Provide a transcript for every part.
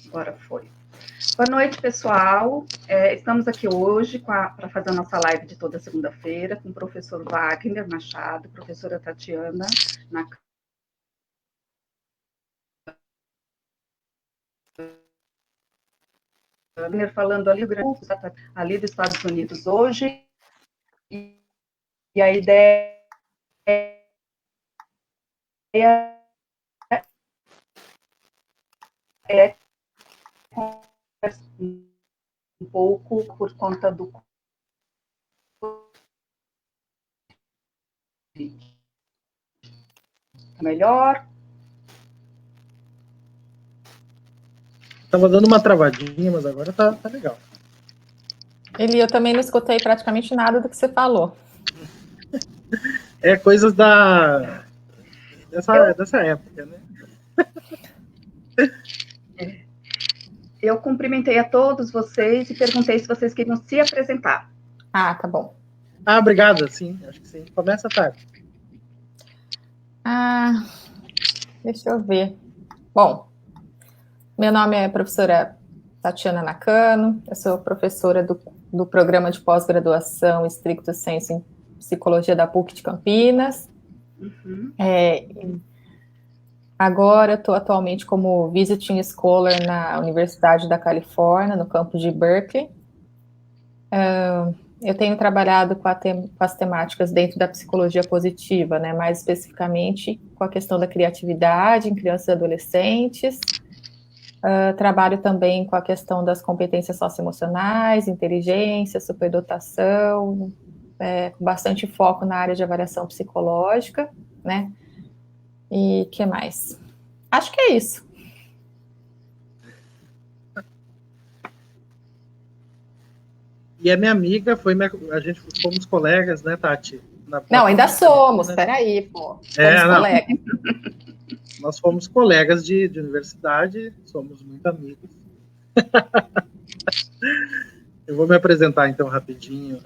Agora foi. Boa noite, pessoal. Estamos aqui hoje para fazer a nossa live de toda segunda-feira com o professor Wagner Machado, professora Tatiana Wagner, falando ali dos Estados Unidos hoje. E a ideia é um pouco por conta do melhor. Estava dando uma travadinha, mas agora tá legal. Eli, eu também não escutei praticamente nada do que você falou. É coisas dessa época, né? Eu cumprimentei a todos vocês e perguntei se vocês queriam se apresentar. Ah, tá bom. Ah, obrigado, sim, acho que sim. Começa tarde. Deixa eu ver. Bom, meu nome é professora Tatiana Nakano, eu sou professora do programa de pós-graduação Stricto Sensu em Psicologia da PUC de Campinas. Uhum. Agora estou atualmente como Visiting Scholar na Universidade da Califórnia, no campus de Berkeley. Eu tenho trabalhado com as temáticas dentro da psicologia positiva, né, mais especificamente com a questão da criatividade em crianças e adolescentes. Trabalho também com a questão das competências socioemocionais, inteligência, superdotação, com bastante foco na área de avaliação psicológica, né? E o que mais? Acho que é isso. E a minha amiga a gente fomos colegas, né, Tati? Não, ainda somos, peraí, pô. Somos colegas. Nós fomos colegas de universidade, somos muito amigos. Eu vou me apresentar, então, rapidinho.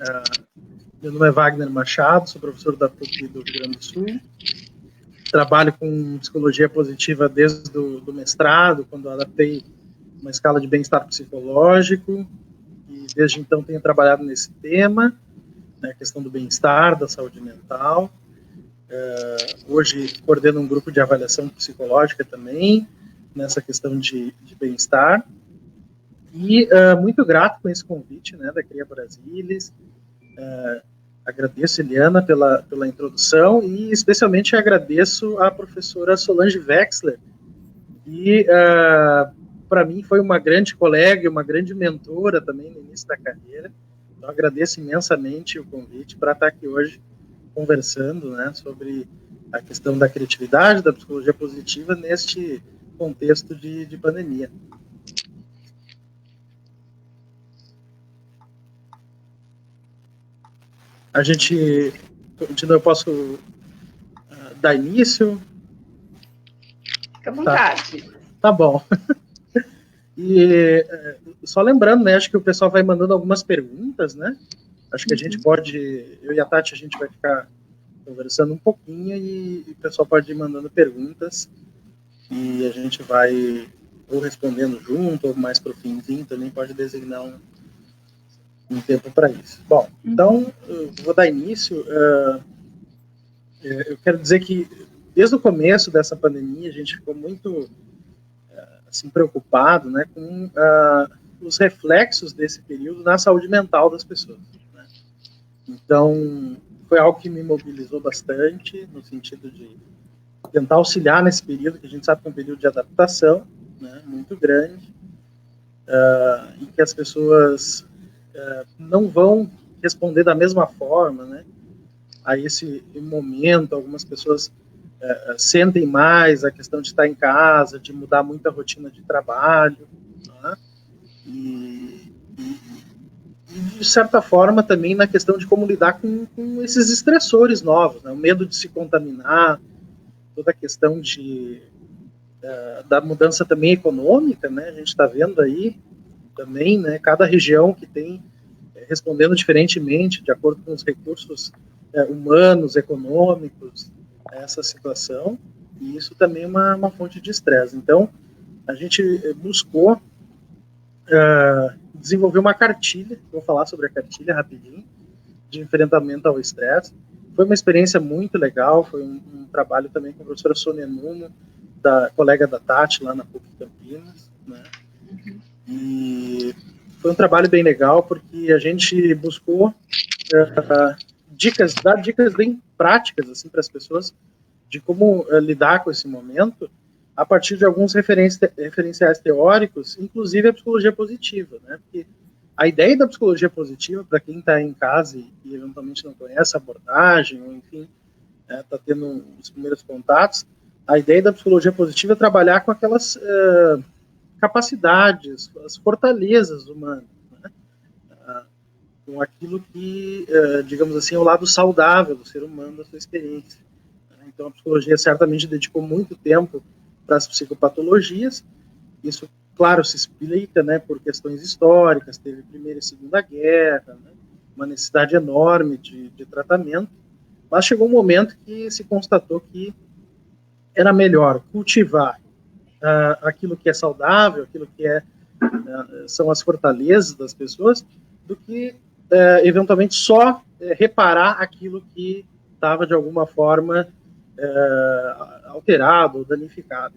Meu nome é Wagner Machado, sou professor da PUC do Rio Grande do Sul. Trabalho com psicologia positiva desde do mestrado, quando eu adaptei uma escala de bem-estar psicológico. E desde então tenho trabalhado nesse tema, né, a questão do bem-estar, da saúde mental. Hoje coordeno um grupo de avaliação psicológica também, nessa questão de bem-estar. E muito grato com esse convite, né, da Cria Brasilis. Agradeço, Eliana, pela introdução e especialmente agradeço à professora Solange Wexler, que para mim foi uma grande colega e uma grande mentora também no início da carreira. Então agradeço imensamente o convite para estar aqui hoje conversando, né, sobre a questão da criatividade, da psicologia positiva neste contexto de pandemia. A gente continua, eu posso dar início? Fica à vontade. Tá bom. E só lembrando, né, acho que o pessoal vai mandando algumas perguntas, né? Acho que a gente pode, eu e a Tati, a gente vai ficar conversando um pouquinho e o pessoal pode ir mandando perguntas e a gente vai ou respondendo junto ou mais para o finzinho, também pode designar um tempo para isso. Bom, então, eu vou dar início. Eu quero dizer que desde o começo dessa pandemia a gente ficou muito assim, preocupado, né, com os reflexos desse período na saúde mental das pessoas, né? Então, foi algo que me mobilizou bastante, no sentido de tentar auxiliar nesse período, que a gente sabe que é um período de adaptação, né, muito grande, em que as pessoas não vão responder da mesma forma, né, a esse momento. Algumas pessoas sentem mais a questão de estar em casa, de mudar muito a rotina de trabalho, né? E de certa forma também na questão de como lidar com esses estressores novos, né? O medo de se contaminar, toda a questão da mudança também econômica, né? A gente está vendo aí também, né, cada região que tem respondendo diferentemente, de acordo com os recursos humanos, econômicos, a essa situação, e isso também é uma fonte de estresse. Então, a gente buscou desenvolveu uma cartilha, vou falar sobre a cartilha rapidinho, de enfrentamento ao estresse. Foi uma experiência muito legal, foi um trabalho também com a professora Sônia Nuno, da colega da Tati, lá na PUC Campinas, né? E foi um trabalho bem legal, porque a gente buscou dar dicas bem práticas assim, para as pessoas de como lidar com esse momento, a partir de alguns referenciais teóricos, inclusive a psicologia positiva, né? Porque a ideia da psicologia positiva, para quem está em casa e eventualmente não conhece a abordagem, ou enfim, está tendo os primeiros contatos, a ideia da psicologia positiva é trabalhar com aquelas capacidades, as fortalezas humanas, né? Com aquilo que, digamos assim, é o lado saudável do ser humano, da sua experiência. Então, a psicologia certamente dedicou muito tempo para as psicopatologias. Isso, claro, se explica, né, por questões históricas, teve Primeira e Segunda Guerra, né, uma necessidade enorme de tratamento, mas chegou um momento que se constatou que era melhor cultivar aquilo que é saudável, aquilo que são as fortalezas das pessoas, do que, eventualmente, só reparar aquilo que estava, de alguma forma, alterado ou danificado.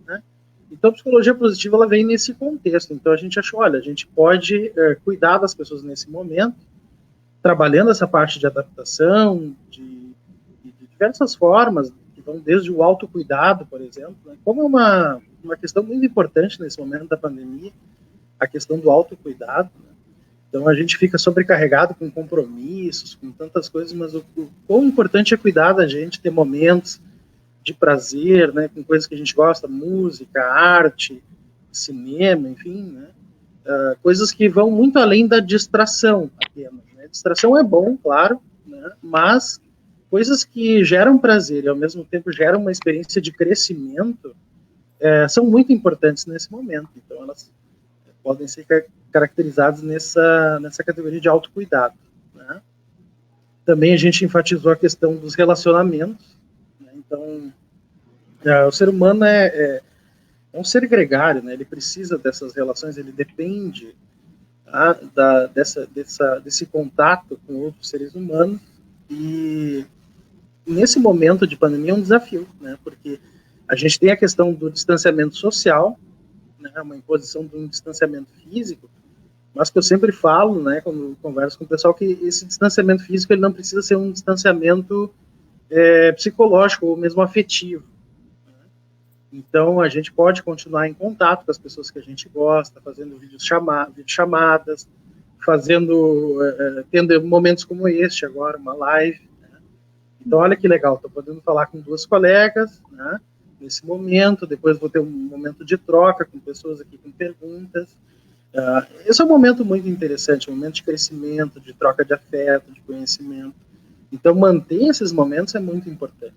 Né? Então, a psicologia positiva ela vem nesse contexto. Então, a gente achou, olha, a gente pode cuidar das pessoas nesse momento, trabalhando essa parte de adaptação, de diversas formas, que vão desde o autocuidado, por exemplo, né? Como é uma questão muito importante nesse momento da pandemia, a questão do autocuidado, né? Então, a gente fica sobrecarregado com compromissos, com tantas coisas, mas o quão importante é cuidar da gente, ter momentos de prazer, né, com coisas que a gente gosta, música, arte, cinema, enfim, né, coisas que vão muito além da distração apenas. Né? Distração é bom, claro, né, mas coisas que geram prazer e, ao mesmo tempo, geram uma experiência de crescimento são muito importantes nesse momento. Então, elas podem ser caracterizados nessa categoria de autocuidado. Né? Também a gente enfatizou a questão dos relacionamentos. Né? Então, o ser humano é um ser gregário, né? Ele precisa dessas relações, ele depende desse contato com outros seres humanos, e nesse momento de pandemia é um desafio, né? Porque a gente tem a questão do distanciamento social, né? Uma imposição de um distanciamento físico, mas que eu sempre falo, né, quando converso com o pessoal, que esse distanciamento físico ele não precisa ser um distanciamento psicológico ou mesmo afetivo. Né? Então, a gente pode continuar em contato com as pessoas que a gente gosta, fazendo videochamadas, tendo momentos como este agora, uma live. Né? Então, olha que legal, estou podendo falar com 2 colegas, né, nesse momento, depois vou ter um momento de troca com pessoas aqui com perguntas. Esse é um momento muito interessante, um momento de crescimento, de troca de afeto, de conhecimento. Então, manter esses momentos é muito importante.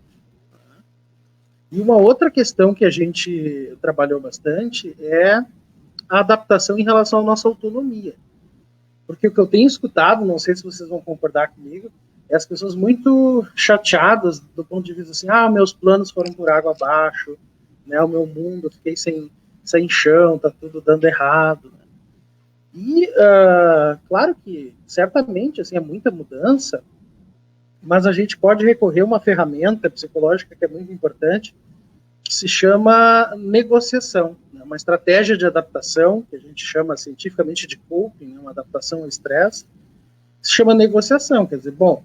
E uma outra questão que a gente trabalhou bastante é a adaptação em relação à nossa autonomia. Porque o que eu tenho escutado, não sei se vocês vão concordar comigo, é as pessoas muito chateadas do ponto de vista assim, meus planos foram por água abaixo, né, o meu mundo, eu fiquei sem chão, tá tudo dando errado. Né? E, claro que, certamente, assim, é muita mudança, mas a gente pode recorrer a uma ferramenta psicológica que é muito importante, que se chama negociação, né? Uma estratégia de adaptação, que a gente chama cientificamente de coping, né? Uma adaptação ao estresse, se chama negociação, quer dizer, bom,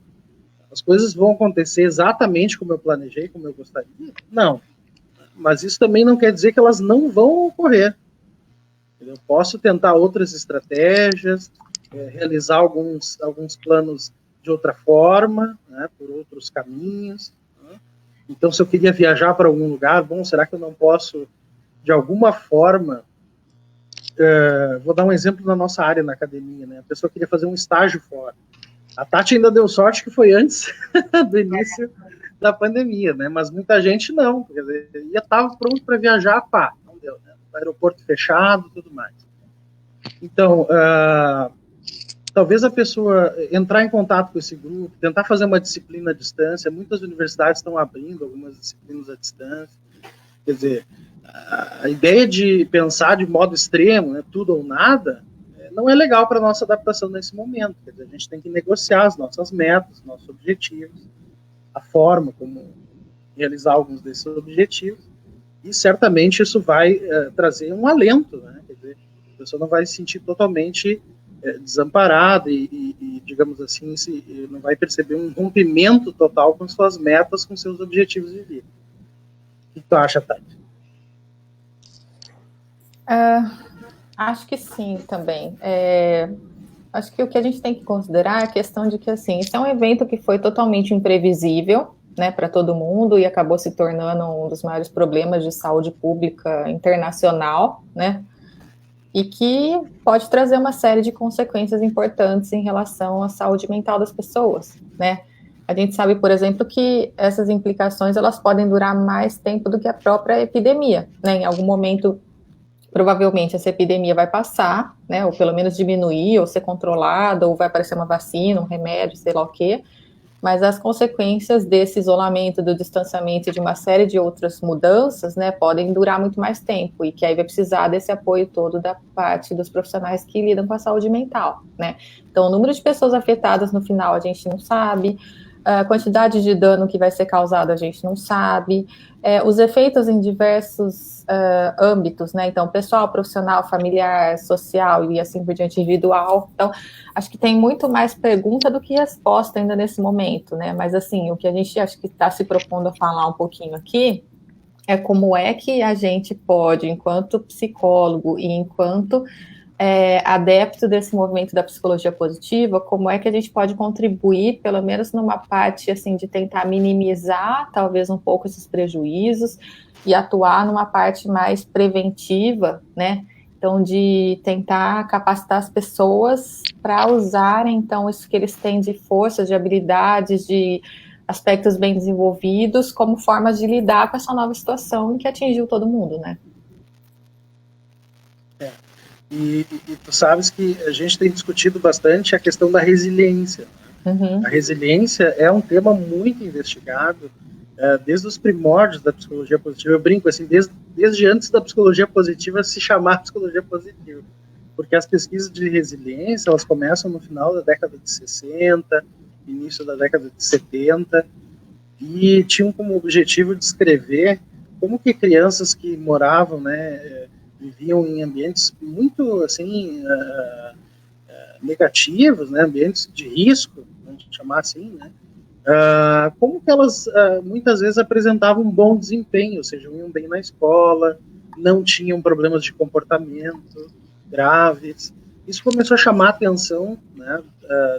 as coisas vão acontecer exatamente como eu planejei, como eu gostaria? Não, mas isso também não quer dizer que elas não vão ocorrer. Eu posso tentar outras estratégias, realizar alguns planos de outra forma, né, por outros caminhos. Né? Então, se eu queria viajar para algum lugar, bom, será que eu não posso, de alguma forma, vou dar um exemplo na nossa área, na academia, né? A pessoa queria fazer um estágio fora. A Tati ainda deu sorte que foi antes do início da pandemia, né? Mas muita gente não, quer dizer, estava pronto para viajar, não deu, né? Aeroporto fechado, tudo mais. Então, talvez a pessoa entrar em contato com esse grupo, tentar fazer uma disciplina à distância, muitas universidades estão abrindo algumas disciplinas à distância, quer dizer, a ideia de pensar de modo extremo, né, tudo ou nada, não é legal para a nossa adaptação nesse momento. Quer dizer, a gente tem que negociar as nossas metas, nossos objetivos, a forma como realizar alguns desses objetivos, e certamente isso vai trazer um alento, né? Quer dizer, a pessoa não vai se sentir totalmente desamparada e, digamos assim, não vai perceber um rompimento total com suas metas, com seus objetivos de vida. O que tu acha, Tati? Acho que sim, também. Acho que o que a gente tem que considerar é a questão de que, assim, isso é um evento que foi totalmente imprevisível, né, para todo mundo e acabou se tornando um dos maiores problemas de saúde pública internacional, né, e que pode trazer uma série de consequências importantes em relação à saúde mental das pessoas, né. A gente sabe, por exemplo, que essas implicações elas podem durar mais tempo do que a própria epidemia, né, em algum momento provavelmente essa epidemia vai passar, né, ou pelo menos diminuir, ou ser controlada, ou vai aparecer uma vacina, um remédio, sei lá o quê, mas as consequências desse isolamento, do distanciamento e de uma série de outras mudanças, né, podem durar muito mais tempo, e que aí vai precisar desse apoio todo da parte dos profissionais que lidam com a saúde mental, né. Então, o número de pessoas afetadas no final a gente não sabe, a quantidade de dano que vai ser causado a gente não sabe, os efeitos em diversos âmbitos, né, então pessoal, profissional, familiar, social e assim por diante, individual. Então, acho que tem muito mais pergunta do que resposta ainda nesse momento, né, mas assim, o que a gente acho que está se propondo a falar um pouquinho aqui é como é que a gente pode, enquanto psicólogo e enquanto adepto desse movimento da psicologia positiva, como é que a gente pode contribuir, pelo menos numa parte assim de tentar minimizar talvez um pouco esses prejuízos e atuar numa parte mais preventiva, né? Então, de tentar capacitar as pessoas para usarem então isso que eles têm de forças, de habilidades, de aspectos bem desenvolvidos como formas de lidar com essa nova situação que atingiu todo mundo, né? E tu sabes que a gente tem discutido bastante a questão da resiliência. Uhum. A resiliência é um tema muito investigado desde os primórdios da psicologia positiva. Eu brinco assim, desde antes da psicologia positiva se chamar psicologia positiva, porque as pesquisas de resiliência elas começam no final da década de 60, início da década de 70, e tinham como objetivo descrever como que crianças que moravam, né, viviam em ambientes muito assim negativos, né, ambientes de risco, vamos chamar assim, né, como que elas muitas vezes apresentavam um bom desempenho, ou seja, iam bem na escola, não tinham problemas de comportamento graves. Isso começou a chamar a atenção, né,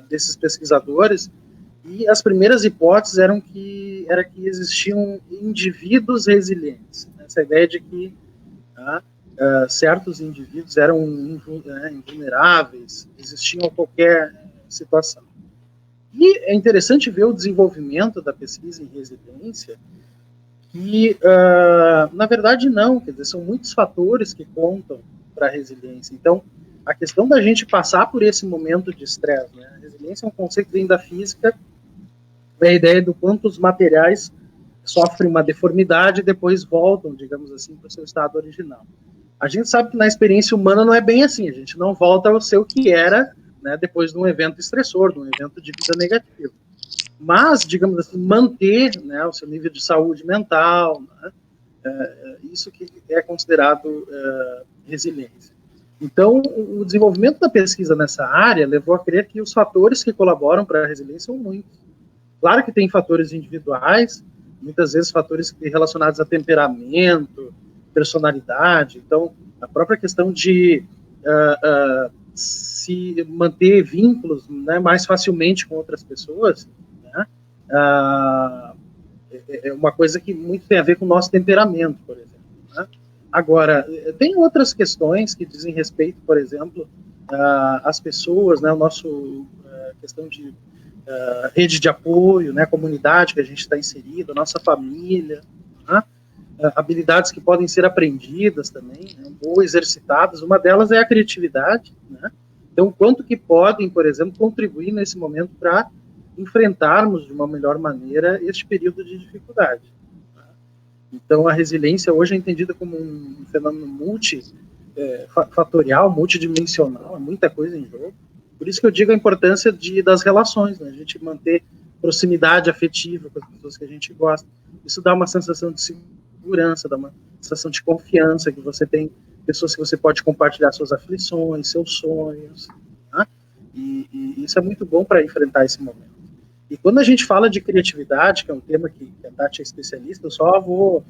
desses pesquisadores, e as primeiras hipóteses era que existiam indivíduos resilientes, né, essa ideia de que certos indivíduos eram invulneráveis, resistiam a qualquer situação. E é interessante ver o desenvolvimento da pesquisa em resiliência, que, na verdade, não, quer dizer, são muitos fatores que contam para a resiliência. Então, a questão da gente passar por esse momento de estresse, né? A resiliência é um conceito dentro da física, é a ideia do quanto os materiais sofrem uma deformidade e depois voltam, digamos assim, para o seu estado original. A gente sabe que na experiência humana não é bem assim, a gente não volta ao seu que era, né, depois de um evento estressor, de um evento de vida negativo. Mas, digamos assim, manter, né, o seu nível de saúde mental, né, isso que é considerado resiliência. Então, o desenvolvimento da pesquisa nessa área levou a crer que os fatores que colaboram para a resiliência são muitos. Claro que tem fatores individuais, muitas vezes fatores relacionados a temperamento, personalidade. Então, a própria questão de se manter vínculos, né, mais facilmente com outras pessoas, né, é uma coisa que muito tem a ver com o nosso temperamento, por exemplo. Né? Agora, tem outras questões que dizem respeito, por exemplo, às pessoas, né, o nosso questão de rede de apoio, né, comunidade que a gente está inserido, a nossa família, né? Habilidades que podem ser aprendidas também, né, ou exercitadas. Uma delas é a criatividade, né? Então, quanto que podem, por exemplo, contribuir nesse momento para enfrentarmos de uma melhor maneira este período de dificuldade. Né? Então, a resiliência hoje é entendida como um fenômeno multifatorial, multidimensional, é muita coisa em jogo. Por isso que eu digo a importância das relações, né? A gente manter proximidade afetiva com as pessoas que a gente gosta. Isso dá uma sensação de segurança, dá uma sensação de confiança, que você tem pessoas que você pode compartilhar suas aflições, seus sonhos, tá? E isso é muito bom para enfrentar esse momento. E quando a gente fala de criatividade, que é um tema que a Tati é especialista, eu só vou,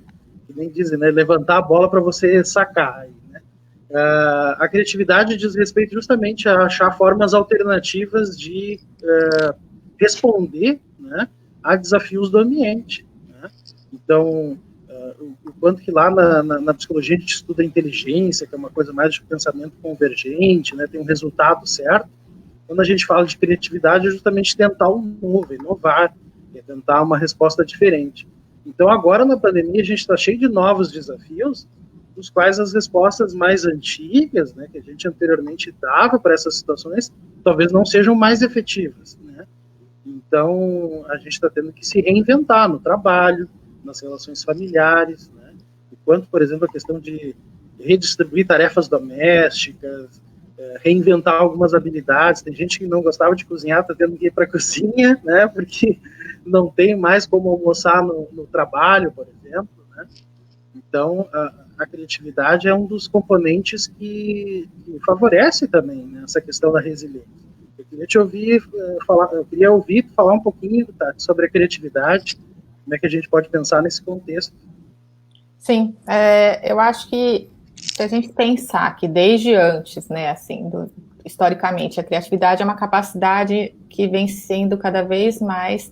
que nem dizem, né, levantar a bola para você sacar aí, né? A criatividade diz respeito justamente a achar formas alternativas de responder, né, a desafios do ambiente, né? Então, o quanto que lá na psicologia a gente estuda a inteligência, que é uma coisa mais de pensamento convergente, né, tem um resultado certo. Quando a gente fala de criatividade, é justamente tentar um novo, inovar, é tentar uma resposta diferente. Então, agora na pandemia, a gente está cheio de novos desafios, dos quais as respostas mais antigas, né, que a gente anteriormente dava para essas situações, talvez não sejam mais efetivas, né? Então, a gente está tendo que se reinventar no trabalho, nas relações familiares, né? Enquanto, por exemplo, a questão de redistribuir tarefas domésticas, reinventar algumas habilidades. Tem gente que não gostava de cozinhar, está tendo que ir para a cozinha, né? Porque não tem mais como almoçar no trabalho, por exemplo, né? Então, a criatividade é um dos componentes que favorece também, né, essa questão da resiliência. Eu queria te ouvir falar um pouquinho, Tati, sobre a criatividade, como é que a gente pode pensar nesse contexto. Sim, eu acho que se a gente pensar que desde antes, né, assim, historicamente, a criatividade é uma capacidade que vem sendo cada vez mais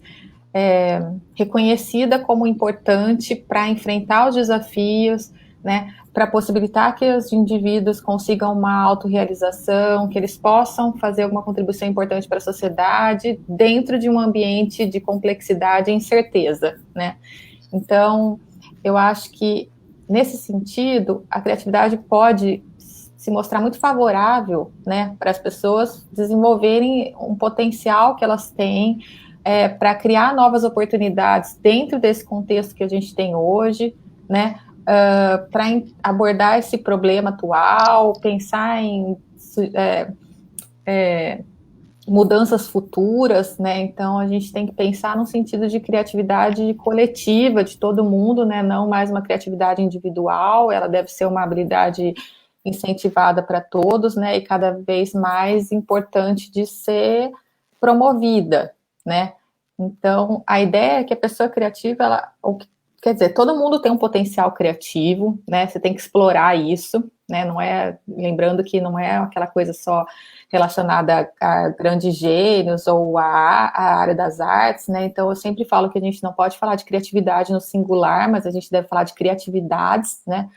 reconhecida como importante para enfrentar os desafios, né, para possibilitar que os indivíduos consigam uma autorrealização, que eles possam fazer alguma contribuição importante para a sociedade dentro de um ambiente de complexidade e incerteza, né? Então, eu acho que, nesse sentido, a criatividade pode se mostrar muito favorável, né, para as pessoas desenvolverem um potencial que elas têm para criar novas oportunidades dentro desse contexto que a gente tem hoje, né, para abordar esse problema atual, pensar em mudanças futuras, né? Então a gente tem que pensar no sentido de criatividade coletiva de todo mundo, né? Não mais uma criatividade individual, ela deve ser uma habilidade incentivada para todos, né? E cada vez mais importante de ser promovida, né? Então a ideia é que a pessoa criativa, quer dizer, todo mundo tem um potencial criativo, né? Você tem que explorar isso, né? Não é, lembrando que não é aquela coisa só relacionada a grandes gênios ou a área das artes, né? Então eu sempre falo que a gente não pode falar de criatividade no singular, mas a gente deve falar de criatividades, né?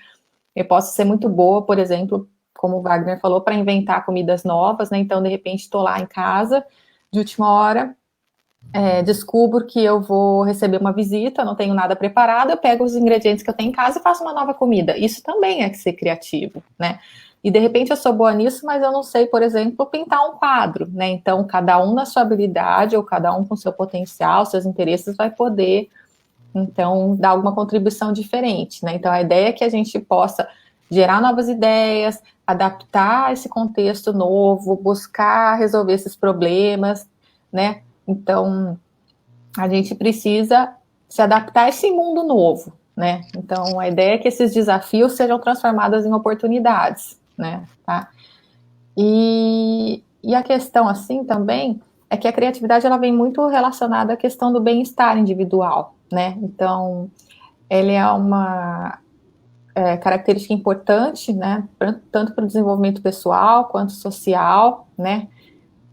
Eu posso ser muito boa, por exemplo, como o Wagner falou, para inventar comidas novas, né? Então, de repente, estou lá em casa, de última hora, descubro que eu vou receber uma visita, não tenho nada preparado, eu pego os ingredientes que eu tenho em casa e faço uma nova comida. Isso também é ser criativo, né? E de repente eu sou boa nisso, mas eu não sei, por exemplo, pintar um quadro, né? Então, cada um na sua habilidade, ou cada um com seu potencial, seus interesses, vai poder, então, dar alguma contribuição diferente, né? Então, a ideia é que a gente possa gerar novas ideias, adaptar esse contexto novo, buscar resolver esses problemas, né? Então, a gente precisa se adaptar a esse mundo novo, né? Então, a ideia é que esses desafios sejam transformados em oportunidades, né? Tá? E a questão, assim, também, é que a criatividade, ela vem muito relacionada à questão do bem-estar individual, né? Então, ele é uma característica importante, né? Tanto para o desenvolvimento pessoal quanto social, né?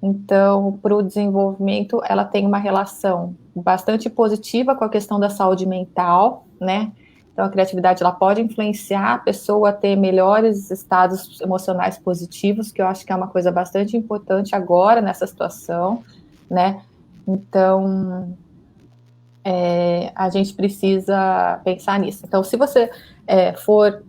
Então, para o desenvolvimento, ela tem uma relação bastante positiva com a questão da saúde mental, né? Então, a criatividade, ela pode influenciar a pessoa a ter melhores estados emocionais positivos, que eu acho que é uma coisa bastante importante agora, nessa situação, né? Então, a gente precisa pensar nisso. Então, se você for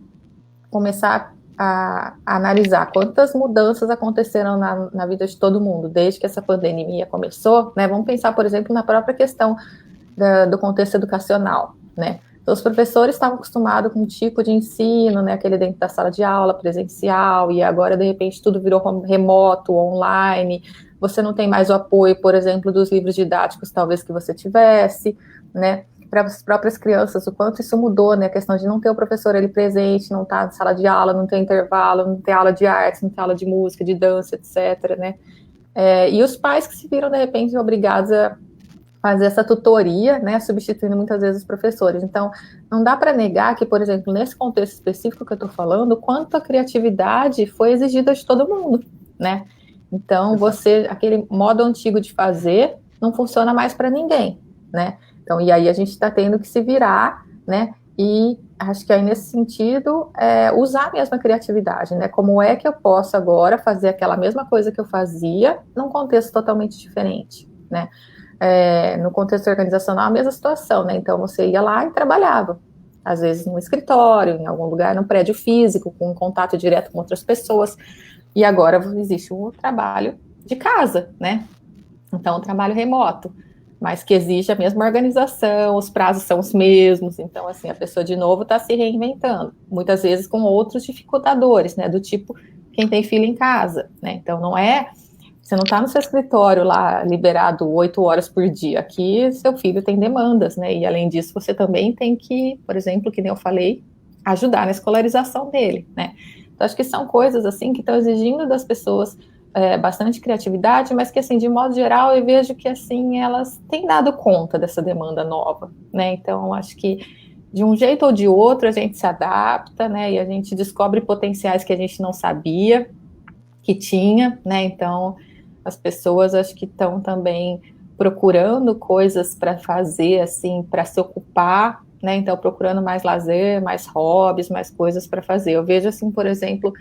começar a analisar quantas mudanças aconteceram na vida de todo mundo desde que essa pandemia começou, né? Vamos pensar, por exemplo, na própria questão do contexto educacional, né? Então, os professores estavam acostumados com um tipo de ensino, né, aquele dentro da sala de aula, presencial, e agora, de repente, tudo virou remoto, online, você não tem mais o apoio, por exemplo, dos livros didáticos, talvez, que você tivesse, né, para as próprias crianças, o quanto isso mudou, né, a questão de não ter o professor ali presente, não estar na sala de aula, não ter intervalo, não ter aula de artes, não ter aula de música, de dança, etc., né, e os pais que se viram, de repente, obrigados a fazer essa tutoria, né, substituindo muitas vezes os professores. Então, não dá para negar que, por exemplo, nesse contexto específico que eu estou falando, quanto a criatividade foi exigida de todo mundo, né? Então, aquele modo antigo de fazer não funciona mais para ninguém, né? Então, e aí a gente está tendo que se virar, né? E acho que aí nesse sentido, usar a mesma criatividade, né? Como é que eu posso agora fazer aquela mesma coisa que eu fazia num contexto totalmente diferente, né? No contexto organizacional, a mesma situação, né? Então, você ia lá e trabalhava, às vezes no escritório, em algum lugar, num prédio físico, com contato direto com outras pessoas, e agora existe o trabalho de casa, né? Então, o trabalho remoto, mas que exige a mesma organização, os prazos são os mesmos, então, assim, a pessoa, de novo, está se reinventando, muitas vezes com outros dificultadores, né? Do tipo, quem tem filho em casa, né? Então, você não está no seu escritório lá liberado 8 horas por dia. Aqui, seu filho tem demandas, né? E, além disso, você também tem que, por exemplo, que nem eu falei, ajudar na escolarização dele, né? Então, acho que são coisas, assim, que estão exigindo das pessoas bastante criatividade, mas que, assim, de modo geral, eu vejo que, assim, elas têm dado conta dessa demanda nova, né? Então, acho que, de um jeito ou de outro, a gente se adapta, né? E a gente descobre potenciais que a gente não sabia que tinha, né? Então, as pessoas acho que estão também procurando coisas para fazer, assim, para se ocupar, né? Então, procurando mais lazer, mais hobbies, mais coisas para fazer. Eu vejo, assim, por exemplo,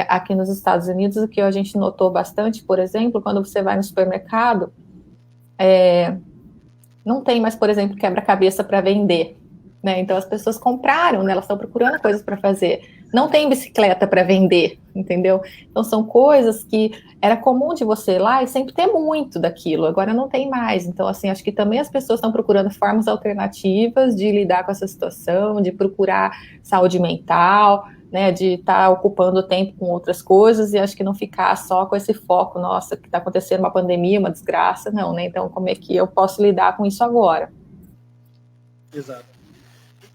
aqui nos Estados Unidos, o que a gente notou bastante, por exemplo, quando você vai no supermercado, não tem mais, por exemplo, quebra-cabeça para vender, né? Então, as pessoas compraram, né? Elas estão procurando coisas para fazer. Não tem bicicleta para vender, entendeu? Então, são coisas que era comum de você ir lá e sempre ter muito daquilo, agora não tem mais. Então, assim, acho que também as pessoas estão procurando formas alternativas de lidar com essa situação, de procurar saúde mental, né, de estar ocupando tempo com outras coisas e acho que não ficar só com esse foco, nossa, que está acontecendo uma pandemia, uma desgraça, não, né? Então, como é que eu posso lidar com isso agora? Exato.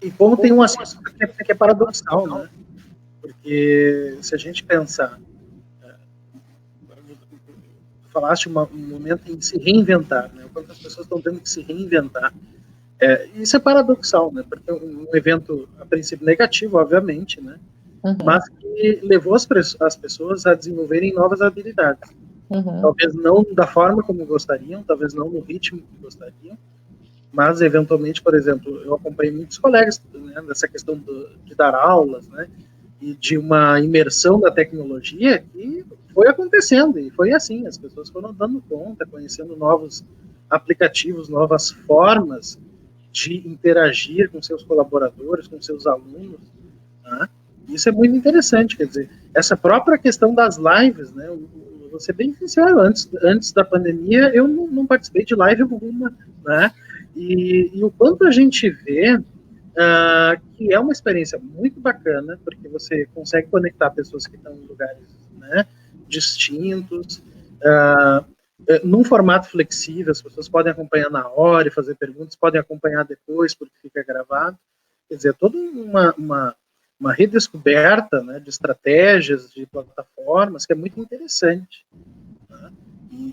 E como tem um aspecto que é paradoxal, né? Porque se a gente pensar, falaste um momento em se reinventar, né? Quantas pessoas estão tendo que se reinventar. Isso é paradoxal, né? Porque um evento, a princípio, negativo, obviamente, né? Uhum. Mas que levou as pessoas a desenvolverem novas habilidades. Uhum. Talvez não da forma como gostariam, talvez não no ritmo que gostariam, mas, eventualmente, por exemplo, eu acompanhei muitos colegas, né, nessa questão de dar aulas, né? E de uma imersão da tecnologia que foi acontecendo, e foi assim, as pessoas foram dando conta, conhecendo novos aplicativos, novas formas de interagir com seus colaboradores, com seus alunos, né? Isso é muito interessante, quer dizer, essa própria questão das lives, né? Vou ser bem sincero, antes da pandemia eu não participei de live alguma, né? E o quanto a gente vê que é uma experiência muito bacana, porque você consegue conectar pessoas que estão em lugares, né, distintos, num formato flexível, as pessoas podem acompanhar na hora e fazer perguntas, podem acompanhar depois, porque fica gravado. Quer dizer, toda uma redescoberta, né, de estratégias, de plataformas, que é muito interessante, né?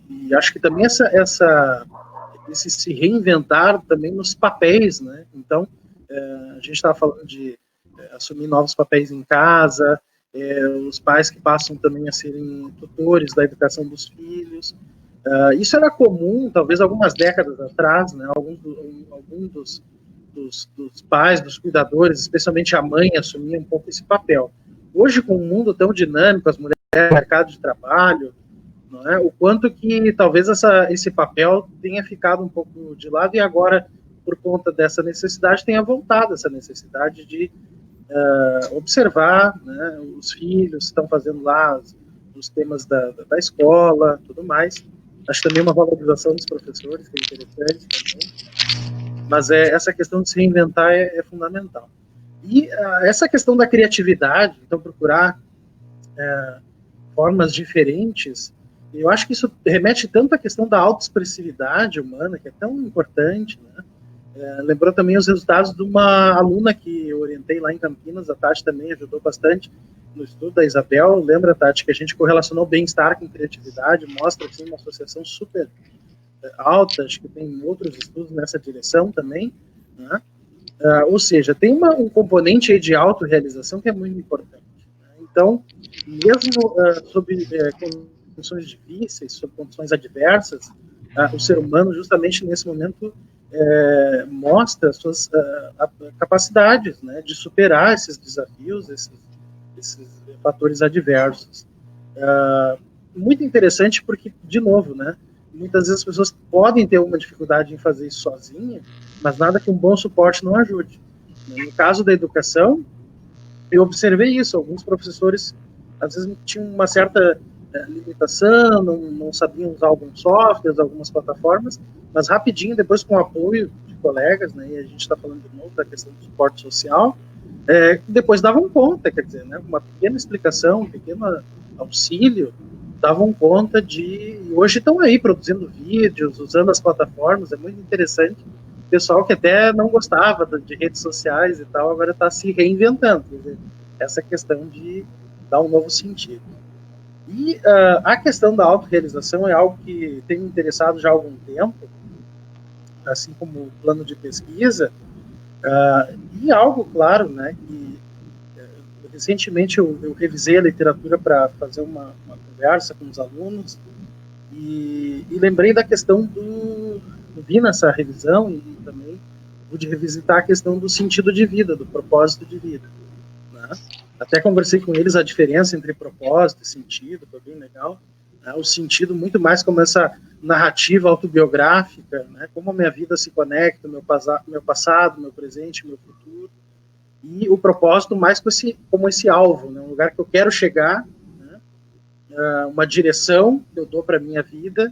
E acho que também esse se reinventar também nos papéis, né? Então, a gente estava falando de assumir novos papéis em casa, os pais que passam também a serem tutores da educação dos filhos. Isso era comum, talvez algumas décadas atrás, né? Alguns dos pais, dos cuidadores, especialmente a mãe, assumia um pouco esse papel. Hoje, com um mundo tão dinâmico, as mulheres no mercado de trabalho, não é? O quanto que talvez esse papel tenha ficado um pouco de lado e agora, por conta dessa necessidade, tenha voltado essa necessidade de observar, né, os filhos estão fazendo lá os temas da escola, tudo mais. Acho também uma valorização dos professores, que é interessante também. Mas essa questão de se reinventar é fundamental. E essa questão da criatividade, então procurar formas diferentes, eu acho que isso remete tanto à questão da autoexpressividade humana, que é tão importante, né? Lembrou também os resultados de uma aluna que eu orientei lá em Campinas, a Tati também ajudou bastante no estudo da Isabel. Lembra, Tati, que a gente correlacionou bem-estar com criatividade, mostra assim, uma associação super alta, acho que tem outros estudos nessa direção também, né? Ou seja, tem um componente aí de autorrealização que é muito importante, né? Então, mesmo sob condições difíceis, sob condições adversas, o ser humano, justamente nesse momento, mostra suas capacidades, né, de superar esses desafios, esses fatores adversos. Muito interessante porque, de novo, né, muitas vezes as pessoas podem ter uma dificuldade em fazer isso sozinha, mas nada que um bom suporte não ajude. No caso da educação, eu observei isso. Alguns professores, às vezes, tinham uma certa limitação, não sabiam usar alguns softwares, algumas plataformas, mas rapidinho, depois com o apoio de colegas, né, e a gente está falando de novo da questão do suporte social, depois davam conta, quer dizer, né, uma pequena explicação, um pequeno auxílio, davam conta de... Hoje estão aí produzindo vídeos, usando as plataformas, é muito interessante. O pessoal que até não gostava de redes sociais e tal, agora está se reinventando. Quer dizer, essa questão de dar um novo sentido. E a questão da autorrealização é algo que tem me interessado já há algum tempo, assim como o plano de pesquisa, e algo, claro, né, que recentemente eu revisei a literatura para fazer uma conversa com os alunos e lembrei da questão vi nessa revisão e também pude revisitar a questão do sentido de vida, do propósito de vida, né? Até conversei com eles a diferença entre propósito e sentido, foi bem legal, né? O sentido muito mais como essa narrativa autobiográfica, né? Como a minha vida se conecta, meu passado, meu presente, meu futuro, e o propósito mais como esse alvo, né? Um lugar que eu quero chegar, né? Uma direção que eu dou para a minha vida.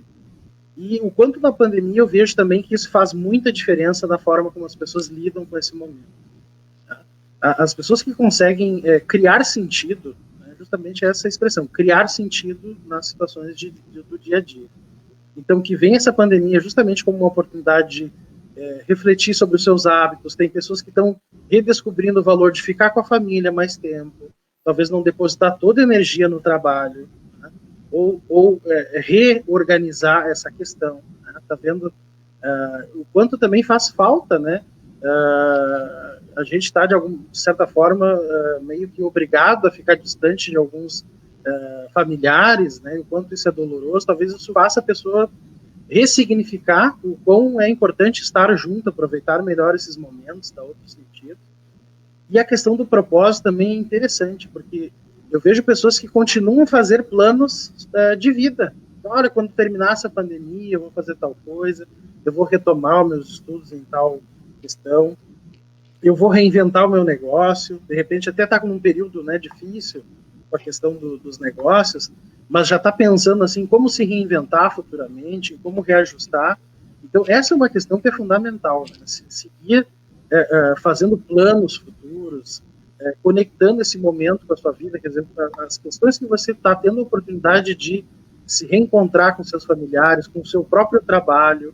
E o quanto na pandemia eu vejo também que isso faz muita diferença na forma como as pessoas lidam com esse momento. As pessoas que conseguem criar sentido, né, justamente essa expressão, criar sentido nas situações do dia a dia. Então, que vem essa pandemia justamente como uma oportunidade de refletir sobre os seus hábitos. Tem pessoas que estão redescobrindo o valor de ficar com a família mais tempo, talvez não depositar toda a energia no trabalho, né, ou reorganizar essa questão. Tá vendo o quanto também faz falta, né? A gente está, de certa forma, meio que obrigado a ficar distante de alguns familiares, né? O quanto isso é doloroso, talvez isso faça a pessoa ressignificar o quão é importante estar junto, aproveitar melhor esses momentos, dar outro sentido. E a questão do propósito também é interessante, porque eu vejo pessoas que continuam a fazer planos de vida. Então, olha, quando terminar essa pandemia, eu vou fazer tal coisa, eu vou retomar os meus estudos em tal questão, eu vou reinventar o meu negócio, de repente até está com um período, né, difícil com a questão dos negócios, mas já está pensando assim, como se reinventar futuramente, como reajustar. Então, essa é uma questão que é fundamental, né? Seguir fazendo planos futuros, conectando esse momento com a sua vida, quer dizer, as questões que você está tendo a oportunidade de se reencontrar com seus familiares, com o seu próprio trabalho,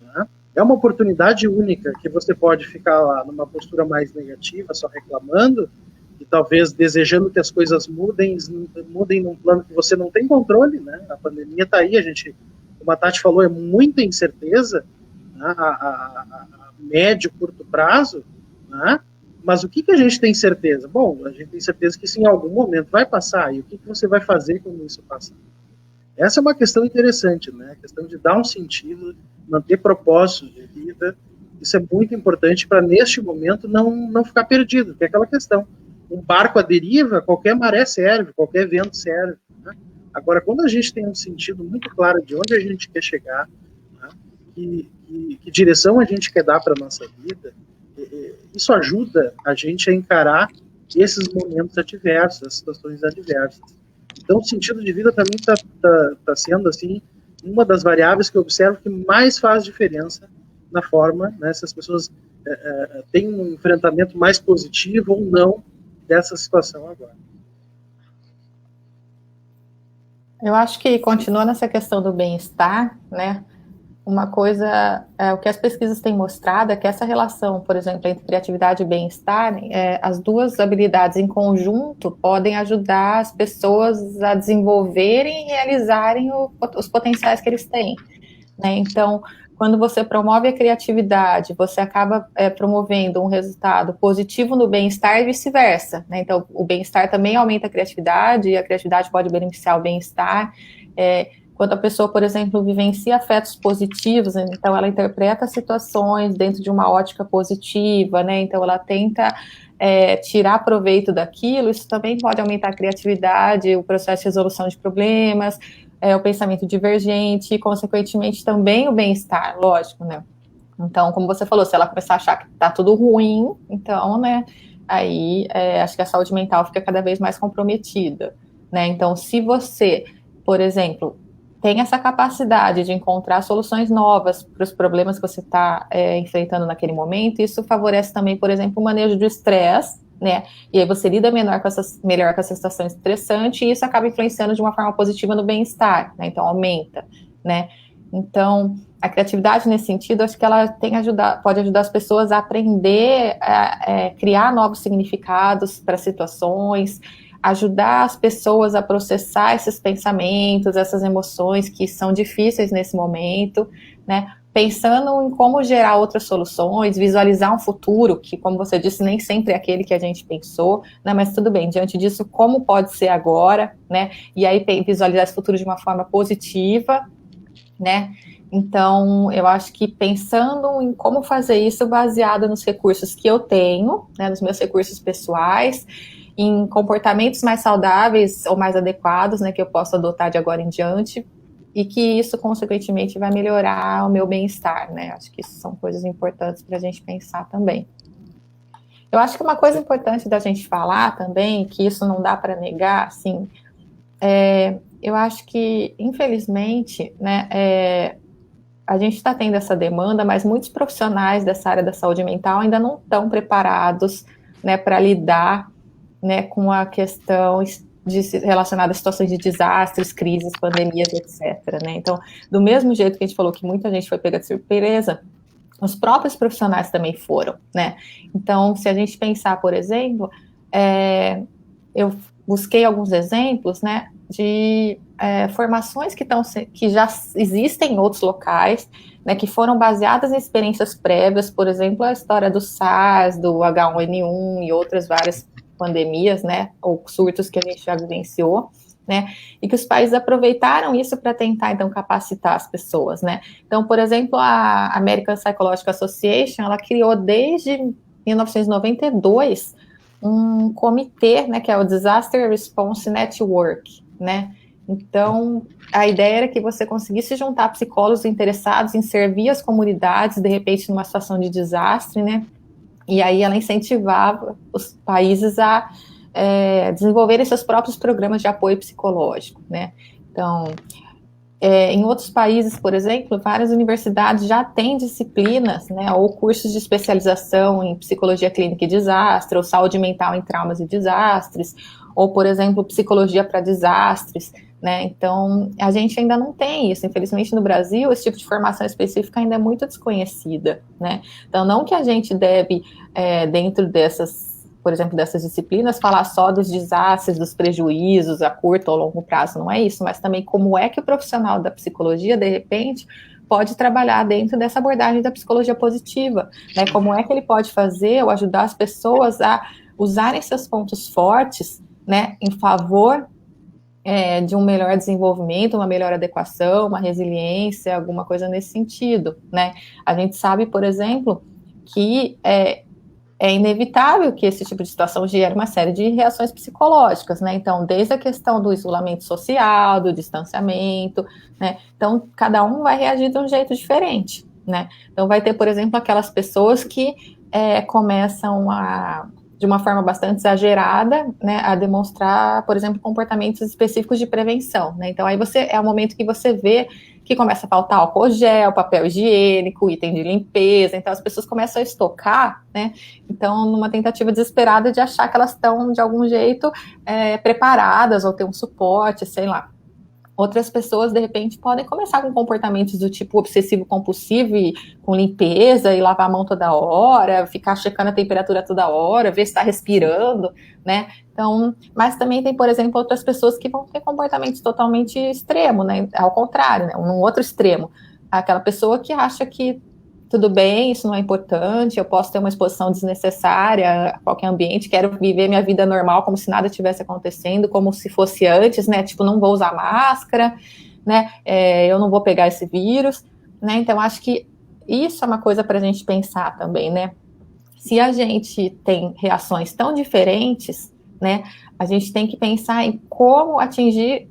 né? É uma oportunidade única que você pode ficar lá numa postura mais negativa, só reclamando, e talvez desejando que as coisas mudem num plano que você não tem controle, né? A pandemia está aí, como a Tati falou, é muita incerteza, né? A médio, curto prazo, né? Mas o que a gente tem certeza? Bom, a gente tem certeza que isso em algum momento vai passar, e o que você vai fazer quando isso passar? Essa é uma questão interessante, né? A questão de dar um sentido, manter propósitos de vida, isso é muito importante para, neste momento, não ficar perdido, que é aquela questão. Um barco à deriva, qualquer maré serve, qualquer vento serve, né? Agora, quando a gente tem um sentido muito claro de onde a gente quer chegar, né? Que direção a gente quer dar para a nossa vida, isso ajuda a gente a encarar esses momentos adversos, as situações adversas. Então, o sentido de vida também está sendo, assim, uma das variáveis que eu observo que mais faz diferença na forma, né, se as pessoas têm um enfrentamento mais positivo ou não dessa situação agora. Eu acho que, continuando essa questão do bem-estar, né, uma coisa, o que as pesquisas têm mostrado é que essa relação, por exemplo, entre criatividade e bem-estar, as duas habilidades em conjunto podem ajudar as pessoas a desenvolverem e realizarem os potenciais que eles têm, né? Então, quando você promove a criatividade, você acaba promovendo um resultado positivo no bem-estar e vice-versa, né? Então, o bem-estar também aumenta a criatividade, e a criatividade pode beneficiar o bem-estar. Quando a pessoa, por exemplo, vivencia afetos positivos, então ela interpreta situações dentro de uma ótica positiva, né? Então ela tenta tirar proveito daquilo, isso também pode aumentar a criatividade, o processo de resolução de problemas, o pensamento divergente e, consequentemente, também o bem-estar, lógico, né? Então, como você falou, se ela começar a achar que tá tudo ruim, então, né, aí acho que a saúde mental fica cada vez mais comprometida, né? Então, se você, por exemplo, tem essa capacidade de encontrar soluções novas para os problemas que você está enfrentando naquele momento, isso favorece também, por exemplo, o manejo do estresse, né? E aí você lida melhor com essa situação estressante, e isso acaba influenciando de uma forma positiva no bem-estar, né? Então aumenta, né? Então, a criatividade nesse sentido, acho que ela pode ajudar as pessoas a aprender a criar novos significados para situações, ajudar as pessoas a processar esses pensamentos, essas emoções que são difíceis nesse momento, né? Pensando em como gerar outras soluções, visualizar um futuro que, como você disse, nem sempre é aquele que a gente pensou, né? Mas tudo bem, diante disso, como pode ser agora, né? E aí visualizar esse futuro de uma forma positiva, né? Então, eu acho que pensando em como fazer isso baseado nos recursos que eu tenho, né, nos meus recursos pessoais, em comportamentos mais saudáveis ou mais adequados, né, que eu posso adotar de agora em diante, e que isso, consequentemente, vai melhorar o meu bem-estar, né? Acho que isso são coisas importantes para a gente pensar também. Eu acho que uma coisa importante da gente falar também, que isso não dá para negar, assim, eu acho que, infelizmente, né, a gente está tendo essa demanda, mas muitos profissionais dessa área da saúde mental ainda não estão preparados, né, para lidar, né, com a questão relacionada a situações de desastres, crises, pandemias, etc., né? Então, do mesmo jeito que a gente falou que muita gente foi pega de surpresa, os próprios profissionais também foram, né? Então, se a gente pensar, por exemplo, eu busquei alguns exemplos, né, de formações que já existem em outros locais, né, que foram baseadas em experiências prévias, por exemplo, a história do SARS, do H1N1 e outras várias pandemias, né, ou surtos que a gente já vivenciou, né, e que os países aproveitaram isso para tentar, então, capacitar as pessoas, né. Então, por exemplo, a American Psychological Association, ela criou desde 1992 um comitê, né, que é o Disaster Response Network, né. Então, a ideia era que você conseguisse juntar psicólogos interessados em servir as comunidades, de repente, numa situação de desastre, né, e aí ela incentivava os países a desenvolverem seus próprios programas de apoio psicológico, né. Então, em outros países, por exemplo, várias universidades já têm disciplinas, né, ou cursos de especialização em psicologia clínica e desastre, ou saúde mental em traumas e desastres, ou, por exemplo, psicologia para desastres, né. Então, a gente ainda não tem isso. Infelizmente, no Brasil, esse tipo de formação específica ainda é muito desconhecida, né. Então, não que a gente deve, dentro dessas, por exemplo, dessas disciplinas, falar só dos desastres, dos prejuízos a curto ou longo prazo, não é isso, mas também como é que o profissional da psicologia, de repente, pode trabalhar dentro dessa abordagem da psicologia positiva, né? Como é que ele pode fazer ou ajudar as pessoas a usarem seus pontos fortes, né, em favor de um melhor desenvolvimento, uma melhor adequação, uma resiliência, alguma coisa nesse sentido, né? A gente sabe, por exemplo, que é inevitável que esse tipo de situação gere uma série de reações psicológicas, né? Então, desde a questão do isolamento social, do distanciamento, né? Então, cada um vai reagir de um jeito diferente, né? Então, vai ter, por exemplo, aquelas pessoas que começam a de uma forma bastante exagerada, né, a demonstrar, por exemplo, comportamentos específicos de prevenção, né? Então aí é o momento que você vê que começa a faltar álcool gel, papel higiênico, item de limpeza, então as pessoas começam a estocar, né? Então, numa tentativa desesperada de achar que elas estão, de algum jeito, preparadas ou ter um suporte, sei lá. Outras pessoas, de repente, podem começar com comportamentos do tipo obsessivo-compulsivo, com limpeza e lavar a mão toda hora, ficar checando a temperatura toda hora, ver se está respirando, né? Então, mas também tem, por exemplo, outras pessoas que vão ter comportamentos totalmente extremos, né? Ao contrário, né? Um outro extremo. Aquela pessoa que acha que tudo bem, isso não é importante, eu posso ter uma exposição desnecessária a qualquer ambiente, quero viver minha vida normal como se nada tivesse acontecendo, como se fosse antes, né, tipo, não vou usar máscara, né, eu não vou pegar esse vírus, né, então acho que isso é uma coisa para a gente pensar também, né, se a gente tem reações tão diferentes, né, a gente tem que pensar em como atingir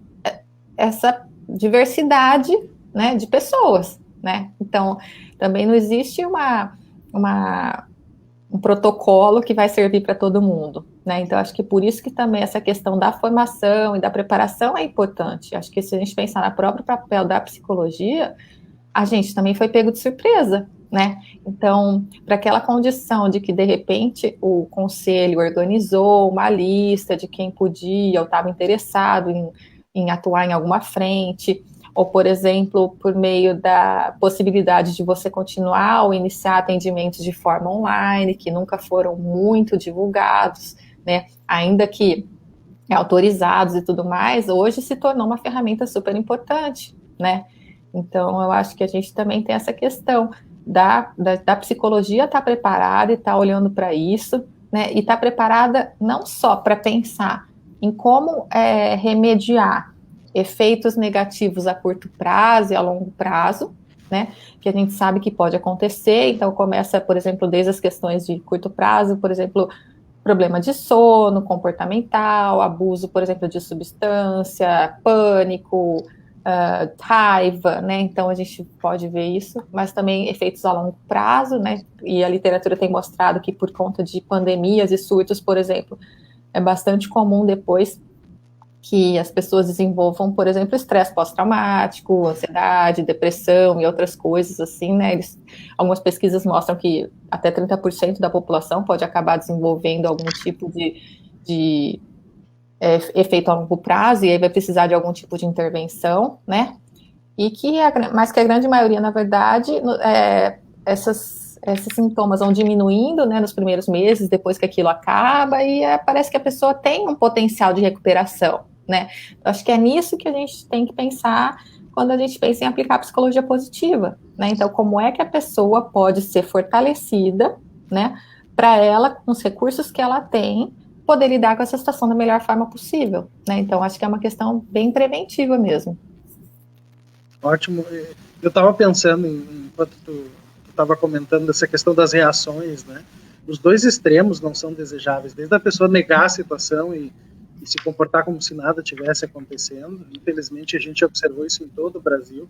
essa diversidade, né, de pessoas, né, então também não existe um protocolo que vai servir para todo mundo, né? Então, acho que por isso que também essa questão da formação e da preparação é importante. Acho que se a gente pensar no próprio papel da psicologia, a gente também foi pego de surpresa, né? Então, para aquela condição de que, de repente, o conselho organizou uma lista de quem podia ou estava interessado em atuar em alguma frente, ou, por exemplo, por meio da possibilidade de você continuar ou iniciar atendimentos de forma online, que nunca foram muito divulgados, né, ainda que autorizados e tudo mais, hoje se tornou uma ferramenta super importante, né, então eu acho que a gente também tem essa questão da psicologia estar preparada e estar olhando para isso, né, e estar preparada não só para pensar em como remediar efeitos negativos a curto prazo e a longo prazo, né, que a gente sabe que pode acontecer, então começa, por exemplo, desde as questões de curto prazo, por exemplo, problema de sono, comportamental, abuso, por exemplo, de substância, pânico, raiva, né, então a gente pode ver isso, mas também efeitos a longo prazo, né, e a literatura tem mostrado que por conta de pandemias e surtos, por exemplo, é bastante comum depois que as pessoas desenvolvam, por exemplo, estresse pós-traumático, ansiedade, depressão e outras coisas assim, né? Algumas pesquisas mostram que até 30% da população pode acabar desenvolvendo algum tipo de efeito a longo prazo e aí vai precisar de algum tipo de intervenção, né? E mas que a grande maioria, na verdade, esses sintomas vão diminuindo, né, nos primeiros meses, depois que aquilo acaba, e parece que a pessoa tem um potencial de recuperação, né? Eu acho que é nisso que a gente tem que pensar quando a gente pensa em aplicar a psicologia positiva, né? Então, como é que a pessoa pode ser fortalecida, né, para ela, com os recursos que ela tem, poder lidar com essa situação da melhor forma possível, né? Então, acho que é uma questão bem preventiva mesmo. Ótimo. Eu estava pensando, enquanto tu estava comentando essa questão das reações, né? Os dois extremos não são desejáveis, desde a pessoa negar a situação e se comportar como se nada tivesse acontecendo. Infelizmente, a gente observou isso em todo o Brasil.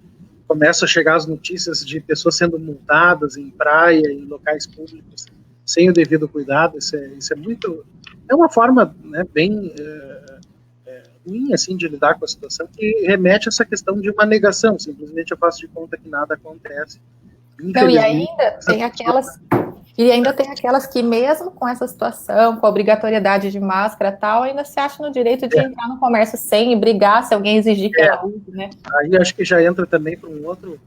Começam a chegar as notícias de pessoas sendo multadas em praia, em locais públicos, sem o devido cuidado. Isso é muito... É uma forma, né, bem ruim, assim, de lidar com a situação, que remete a essa questão de uma negação. Simplesmente eu faço de conta que nada acontece. Então, e ainda tem aquelas que, mesmo com essa situação, com a obrigatoriedade de máscara e tal, ainda se acham no direito de entrar no comércio sem e brigar se alguém exigir que ela use, né? Aí acho que já entra também para um outro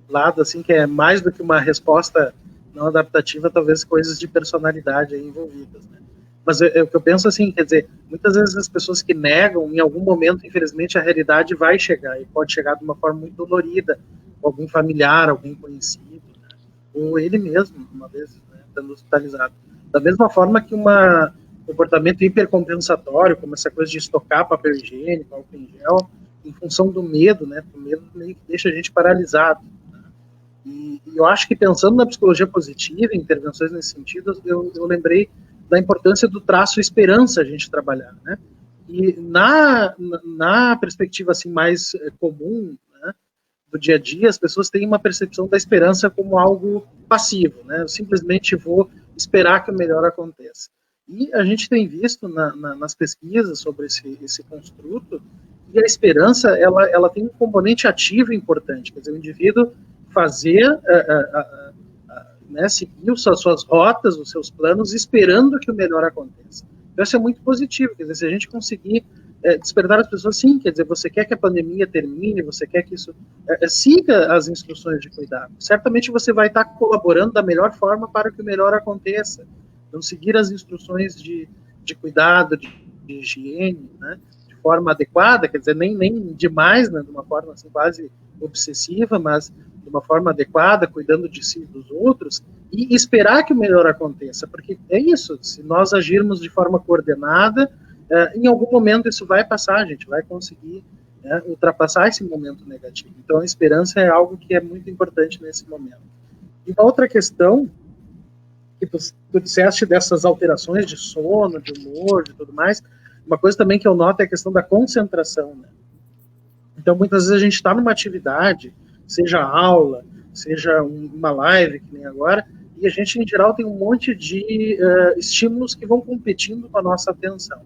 lado, assim, que é mais do que uma resposta não adaptativa, talvez coisas de personalidade aí envolvidas, né? Mas o que eu penso assim, quer dizer, muitas vezes as pessoas que negam, em algum momento, infelizmente, a realidade vai chegar, e pode chegar de uma forma muito dolorida, algum familiar, alguém conhecido, né? Ou ele mesmo, uma vez, né, estando hospitalizado. Da mesma forma que um comportamento hipercompensatório, como essa coisa de estocar papel higiênico, álcool em gel, em função do medo, né? O medo meio que deixa a gente paralisado. Né? E eu acho que pensando na psicologia positiva, em intervenções nesse sentido, eu lembrei da importância do traço esperança a gente trabalhar, né? E na perspectiva assim mais comum, né, do dia a dia, as pessoas têm uma percepção da esperança como algo passivo, né? Eu simplesmente vou esperar que o melhor aconteça. E a gente tem visto nas pesquisas sobre esse construto, e a esperança, ela tem um componente ativo importante, quer dizer, o indivíduo fazer, né, seguir suas rotas, os seus planos, esperando que o melhor aconteça. Então, isso é muito positivo, quer dizer, se a gente conseguir despertar as pessoas, sim, quer dizer, você quer que a pandemia termine, você quer que isso... siga as instruções de cuidado. Certamente você vai estar colaborando da melhor forma para que o melhor aconteça. Então, seguir as instruções de cuidado, de higiene, né, de forma adequada, quer dizer, nem demais, né, de uma forma assim, quase obsessiva, mas de uma forma adequada, cuidando de si e dos outros, e esperar que o melhor aconteça, porque é isso, se nós agirmos de forma coordenada, em algum momento isso vai passar, a gente vai conseguir ultrapassar esse momento negativo. Então, a esperança é algo que é muito importante nesse momento. E uma outra questão, que tu disseste dessas alterações de sono, de humor, de tudo mais, uma coisa também que eu noto é a questão da concentração, né? Então, muitas vezes a gente está numa atividade, seja aula, seja uma live, que nem agora, e a gente, em geral, tem um monte de estímulos que vão competindo com a nossa atenção.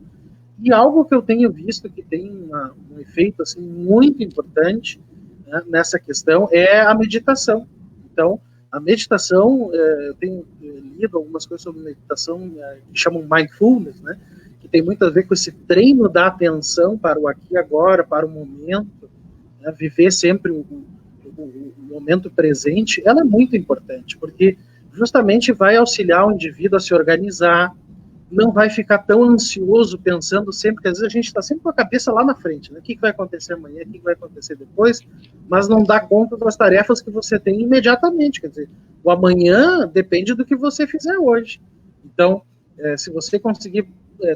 E algo que eu tenho visto que tem um efeito assim, muito importante, né, nessa questão é a meditação. Então, a meditação, eu tenho lido algumas coisas sobre meditação que chamam mindfulness, né, que tem muito a ver com esse treino da atenção para o aqui e agora, para o momento, né, viver sempre o momento presente. Ela é muito importante, porque justamente vai auxiliar o indivíduo a se organizar, não vai ficar tão ansioso pensando sempre, porque às vezes a gente está sempre com a cabeça lá na frente, né? O que vai acontecer amanhã, o que vai acontecer depois, mas não dá conta das tarefas que você tem imediatamente, quer dizer, o amanhã depende do que você fizer hoje. Então, se você conseguir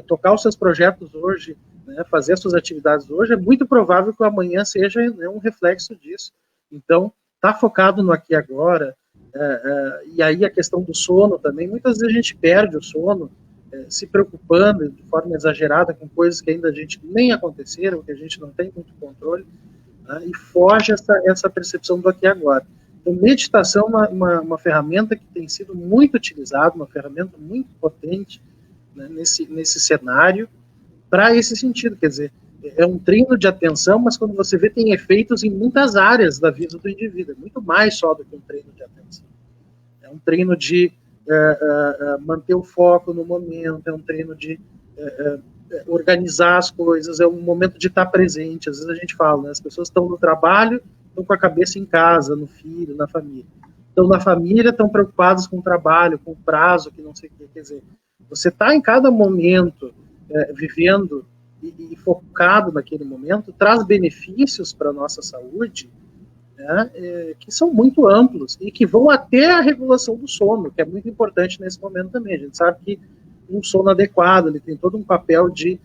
tocar os seus projetos hoje, né, fazer as suas atividades hoje, é muito provável que o amanhã seja, né, um reflexo disso. Então, tá focado no aqui e agora, e aí a questão do sono também, muitas vezes a gente perde o sono, se preocupando de forma exagerada com coisas que ainda a gente nem aconteceram, que a gente não tem muito controle, né, e foge essa percepção do aqui e agora. Então, meditação é uma ferramenta que tem sido muito utilizada, uma ferramenta muito potente, né, nesse cenário, para esse sentido, quer dizer, é um treino de atenção, mas quando você vê, tem efeitos em muitas áreas da vida do indivíduo, é muito mais só do que um treino de atenção. É um treino de manter o foco no momento, é um treino de organizar as coisas, é um momento de estar presente. Às vezes a gente fala, né, as pessoas estão no trabalho, estão com a cabeça em casa, no filho, na família. Estão na família, estão preocupados com o trabalho, com o prazo, que não sei o que. Quer dizer, você está em cada momento vivendo e focado naquele momento, traz benefícios para a nossa saúde, né, que são muito amplos e que vão até a regulação do sono, que é muito importante nesse momento também. A gente sabe que um sono adequado, ele tem todo um papel de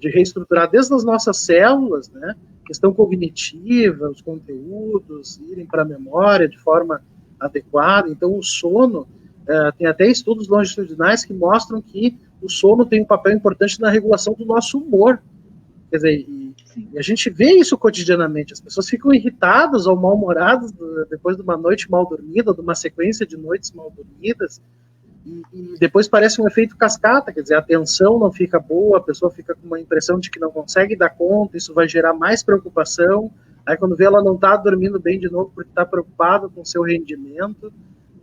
reestruturar desde as nossas células, né, questão cognitiva, os conteúdos, irem para a memória de forma adequada. Então, o sono, tem até estudos longitudinais que mostram que o sono tem um papel importante na regulação do nosso humor. Quer dizer, e a gente vê isso cotidianamente, as pessoas ficam irritadas ou mal-humoradas depois de uma noite mal dormida, de uma sequência de noites mal dormidas, e depois parece um efeito cascata, quer dizer, a atenção não fica boa, a pessoa fica com uma impressão de que não consegue dar conta, isso vai gerar mais preocupação, aí quando vê ela não está dormindo bem de novo porque está preocupada com o seu rendimento,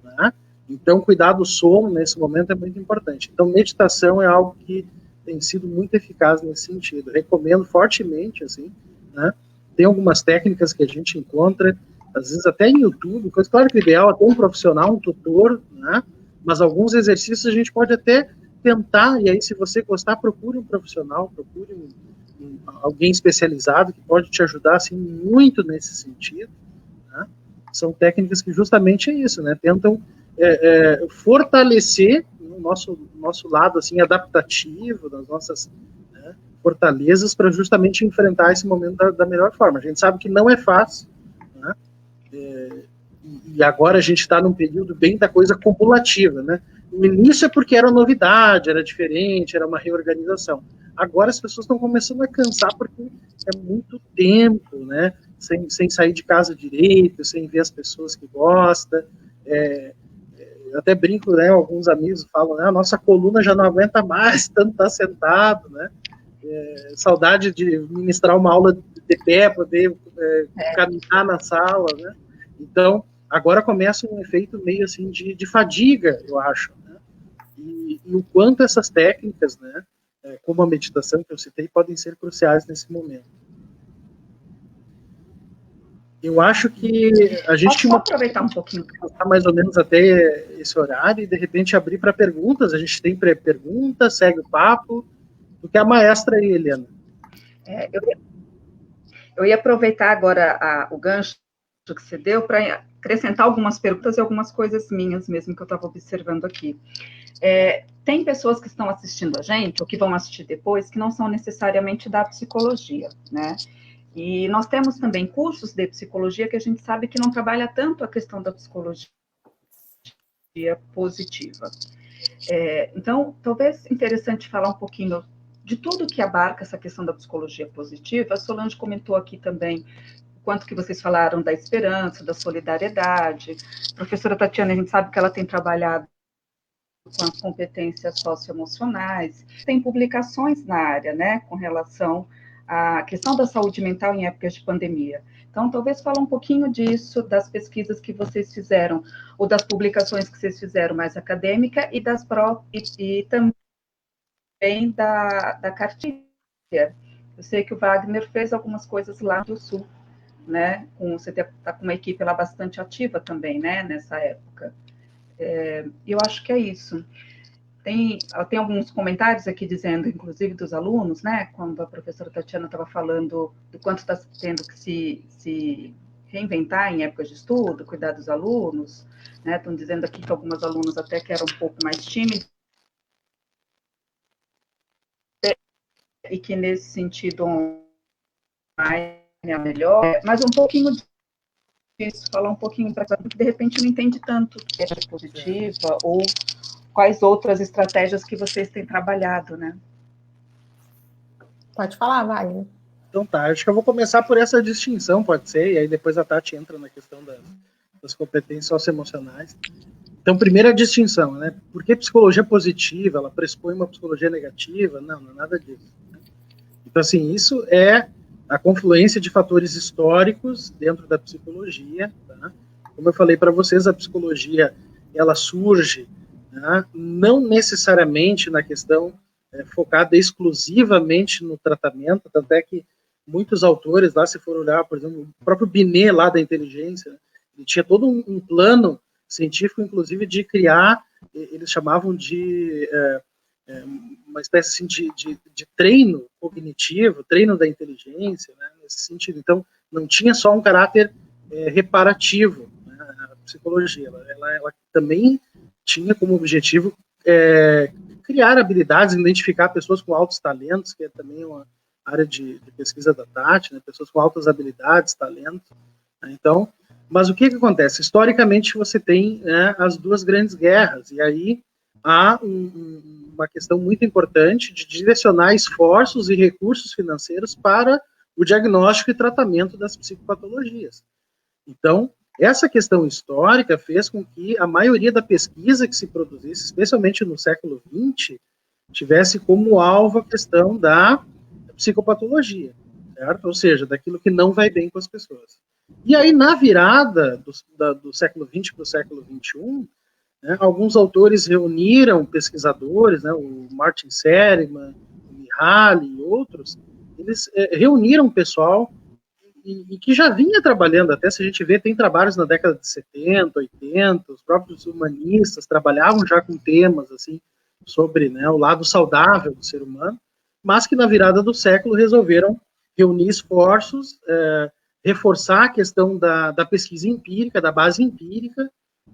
né? Então, cuidar do sono nesse momento é muito importante. Então, meditação é algo que tem sido muito eficaz nesse sentido. Recomendo fortemente, assim, né? Tem algumas técnicas que a gente encontra, às vezes até em YouTube, coisa, claro que o ideal é ter um profissional, um tutor, né? Mas alguns exercícios a gente pode até tentar, e aí se você gostar, procure um profissional, procure alguém especializado que pode te ajudar, assim, muito nesse sentido, né? São técnicas que justamente é isso, né? Tentam fortalecer o nosso lado assim, adaptativo, das nossas, né, fortalezas, para justamente enfrentar esse momento da melhor forma. A gente sabe que não é fácil, né? E agora a gente está num período bem da coisa cumulativa, né? No início é porque era novidade, era diferente, era uma reorganização. Agora as pessoas estão começando a cansar porque é muito tempo, né? Sem sair de casa direito, sem ver as pessoas que gostam. eu até brinco, né, alguns amigos falam, né, a nossa coluna já não aguenta mais, tanto tá sentado, né, saudade de ministrar uma aula de pé, poder caminhar na sala, né, então, agora começa um efeito meio assim de fadiga, eu acho, né, e o quanto essas técnicas, né, como a meditação que eu citei, podem ser cruciais nesse momento. Eu acho que a gente tinha aproveitar um pouquinho, mais ou menos até esse horário e de repente abrir para perguntas. A gente tem perguntas, segue o papo. Do que a maestra aí, Helena? Eu ia aproveitar agora o gancho que você deu para acrescentar algumas perguntas e algumas coisas minhas mesmo que eu estava observando aqui. Tem pessoas que estão assistindo a gente, ou que vão assistir depois, que não são necessariamente da psicologia, né? E nós temos também cursos de psicologia que a gente sabe que não trabalha tanto a questão da psicologia positiva. Então, talvez interessante falar um pouquinho de tudo que abarca essa questão da psicologia positiva. A Solange comentou aqui também o quanto que vocês falaram da esperança, da solidariedade. A professora Tatiana, a gente sabe que ela tem trabalhado com as competências socioemocionais. Tem publicações na área, né, com relação à questão da saúde mental em épocas de pandemia. Então, talvez falar um pouquinho disso, das pesquisas que vocês fizeram, ou das publicações que vocês fizeram mais acadêmica, e também da cartilha. Eu sei que o Wagner fez algumas coisas lá do Sul, né? Você está com uma equipe lá bastante ativa também, né, nessa época. Eu acho que é isso. Tem alguns comentários aqui dizendo, inclusive dos alunos, né, quando a professora Tatiana estava falando do quanto está tendo que se reinventar em épocas de estudo, cuidar dos alunos, né, estão dizendo aqui que algumas alunas até que eram um pouco mais tímidas, e que nesse sentido online é melhor, mas um pouquinho disso, falar um pouquinho para que de repente não entende tanto o que é positiva, ou quais outras estratégias que vocês têm trabalhado, né? Pode falar, Wagner. Então tá, acho que eu vou começar por essa distinção, pode ser, e aí depois a Tati entra na questão das competências socioemocionais. Então, primeira distinção, né? Por que psicologia positiva? Ela pressupõe uma psicologia negativa? Não, não é nada disso. Então, assim, isso é a confluência de fatores históricos dentro da psicologia, tá? Como eu falei para vocês, a psicologia, ela surge, né, não necessariamente na questão focada exclusivamente no tratamento, tanto é que muitos autores lá, se for olhar, por exemplo, o próprio Binet lá da inteligência, né, ele tinha todo um plano científico, inclusive, de criar, eles chamavam de uma espécie assim, de treino cognitivo, treino da inteligência, né, nesse sentido. Então, não tinha só um caráter reparativo, né, a psicologia, ela também tinha como objetivo criar habilidades, identificar pessoas com altos talentos, que é também uma área de pesquisa da Tati, né, pessoas com altas habilidades, talentos. Né, então, mas o que acontece? Historicamente, você tem, né, as duas grandes guerras, e aí há uma questão muito importante de direcionar esforços e recursos financeiros para o diagnóstico e tratamento das psicopatologias. Então, essa questão histórica fez com que a maioria da pesquisa que se produzisse, especialmente no século XX, tivesse como alvo a questão da psicopatologia, certo? Ou seja, daquilo que não vai bem com as pessoas. E aí, na virada do século XX para o século XXI, né, alguns autores reuniram pesquisadores, né, o Martin Seligman, o Mihaly e outros, eles reuniram pessoal e que já vinha trabalhando, até se a gente vê, tem trabalhos na década de 70, 80, os próprios humanistas trabalhavam já com temas assim, sobre, né, o lado saudável do ser humano, mas que na virada do século resolveram reunir esforços, reforçar a questão da pesquisa empírica, da base empírica,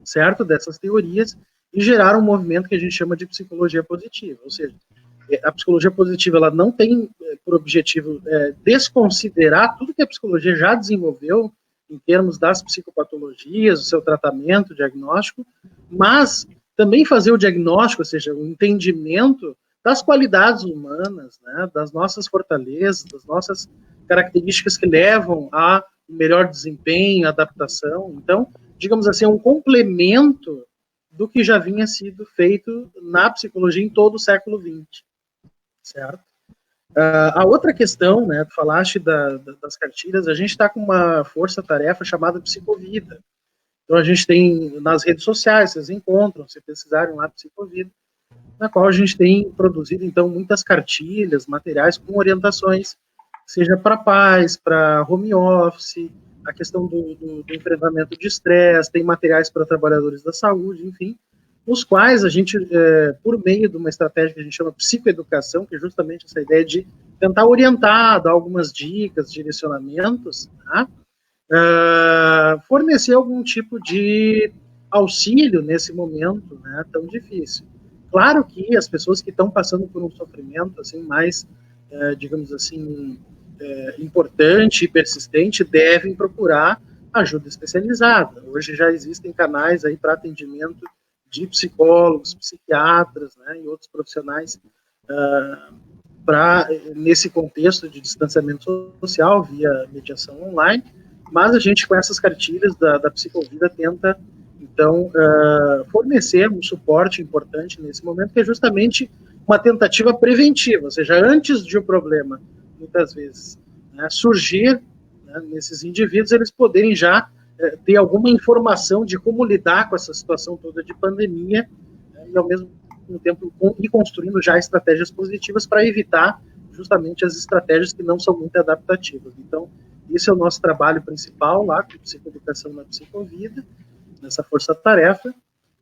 certo, dessas teorias, e gerar um movimento que a gente chama de psicologia positiva, ou seja, a psicologia positiva ela não tem por objetivo desconsiderar tudo que a psicologia já desenvolveu em termos das psicopatologias, o seu tratamento, diagnóstico, mas também fazer o diagnóstico, ou seja, o entendimento das qualidades humanas, né, das nossas fortalezas, das nossas características que levam a um melhor desempenho, adaptação. Então, digamos assim, é um complemento do que já vinha sido feito na psicologia em todo o século XX, certo? A outra questão, né, tu falaste das cartilhas, a gente está com uma força-tarefa chamada Psicovida. Então a gente tem nas redes sociais, vocês encontram, se pesquisarem lá Psicovida, na qual a gente tem produzido, então, muitas cartilhas, materiais com orientações, seja para pais, para home office, a questão do enfrentamento de estresse, tem materiais para trabalhadores da saúde, enfim, os quais a gente, por meio de uma estratégia que a gente chama psicoeducação, que é justamente essa ideia de tentar orientar, dar algumas dicas, direcionamentos, tá? Fornecer algum tipo de auxílio nesse momento, né, tão difícil. Claro que as pessoas que estão passando por um sofrimento assim mais, digamos assim, importante e persistente devem procurar ajuda especializada. Hoje já existem canais aí para atendimento de psicólogos, psiquiatras, né, e outros profissionais nesse contexto de distanciamento social via mediação online, mas a gente com essas cartilhas da Psicovida tenta então fornecer um suporte importante nesse momento, que é justamente uma tentativa preventiva, ou seja, antes de o problema, muitas vezes, né, surgir, né, nesses indivíduos, eles poderem já ter alguma informação de como lidar com essa situação toda de pandemia, né, e ao mesmo tempo ir construindo já estratégias positivas para evitar justamente as estratégias que não são muito adaptativas. Então, esse é o nosso trabalho principal lá, com psicoeducação na Psicovida, nessa força-tarefa,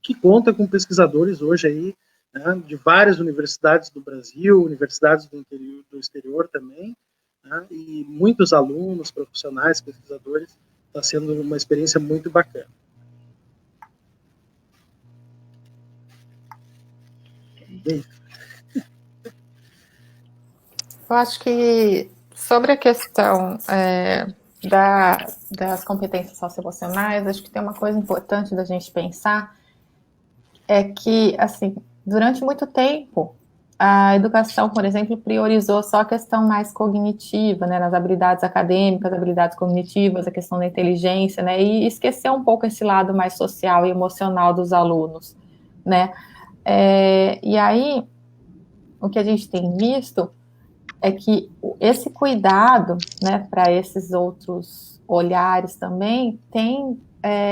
que conta com pesquisadores hoje aí, né, de várias universidades do Brasil, universidades do exterior também, né, e muitos alunos, profissionais, pesquisadores. Está sendo uma experiência muito bacana. Eu acho que sobre a questão das competências socioemocionais, acho que tem uma coisa importante da gente pensar, é que, assim, durante muito tempo, a educação, por exemplo, priorizou só a questão mais cognitiva, né, nas habilidades acadêmicas, habilidades cognitivas, a questão da inteligência, né, e esqueceu um pouco esse lado mais social e emocional dos alunos, né. E aí, o que a gente tem visto é que esse cuidado, né, para esses outros olhares também tem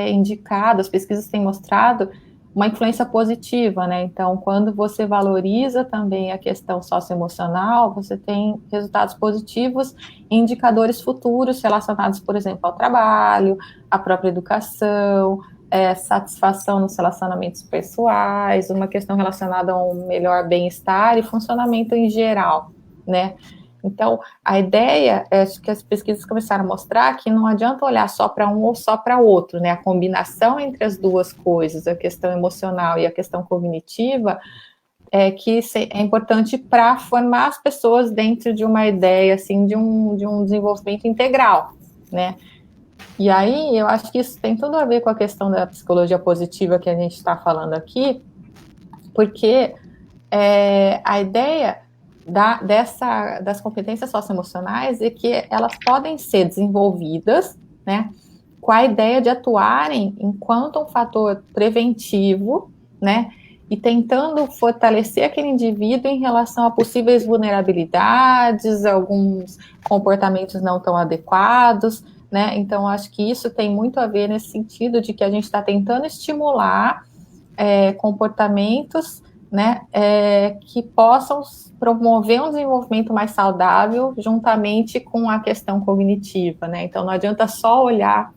indicado, as pesquisas têm mostrado uma influência positiva, né? Então, quando você valoriza também a questão socioemocional, você tem resultados positivos e indicadores futuros relacionados, por exemplo, ao trabalho, à própria educação, satisfação nos relacionamentos pessoais, uma questão relacionada a um melhor bem-estar e funcionamento em geral, né? Então, a ideia é que as pesquisas começaram a mostrar que não adianta olhar só para um ou só para outro, né? A combinação entre as duas coisas, a questão emocional e a questão cognitiva, que é importante para formar as pessoas dentro de uma ideia, assim, de um desenvolvimento integral, né? E aí, eu acho que isso tem tudo a ver com a questão da psicologia positiva que a gente está falando aqui, porque a ideia das competências socioemocionais é que elas podem ser desenvolvidas, né, com a ideia de atuarem enquanto um fator preventivo, né, e tentando fortalecer aquele indivíduo em relação a possíveis vulnerabilidades, alguns comportamentos não tão adequados, né. Então, acho que isso tem muito a ver nesse sentido de que a gente está tentando estimular comportamentos, né, que possam promover um desenvolvimento mais saudável juntamente com a questão cognitiva, né? Então, não adianta só olhar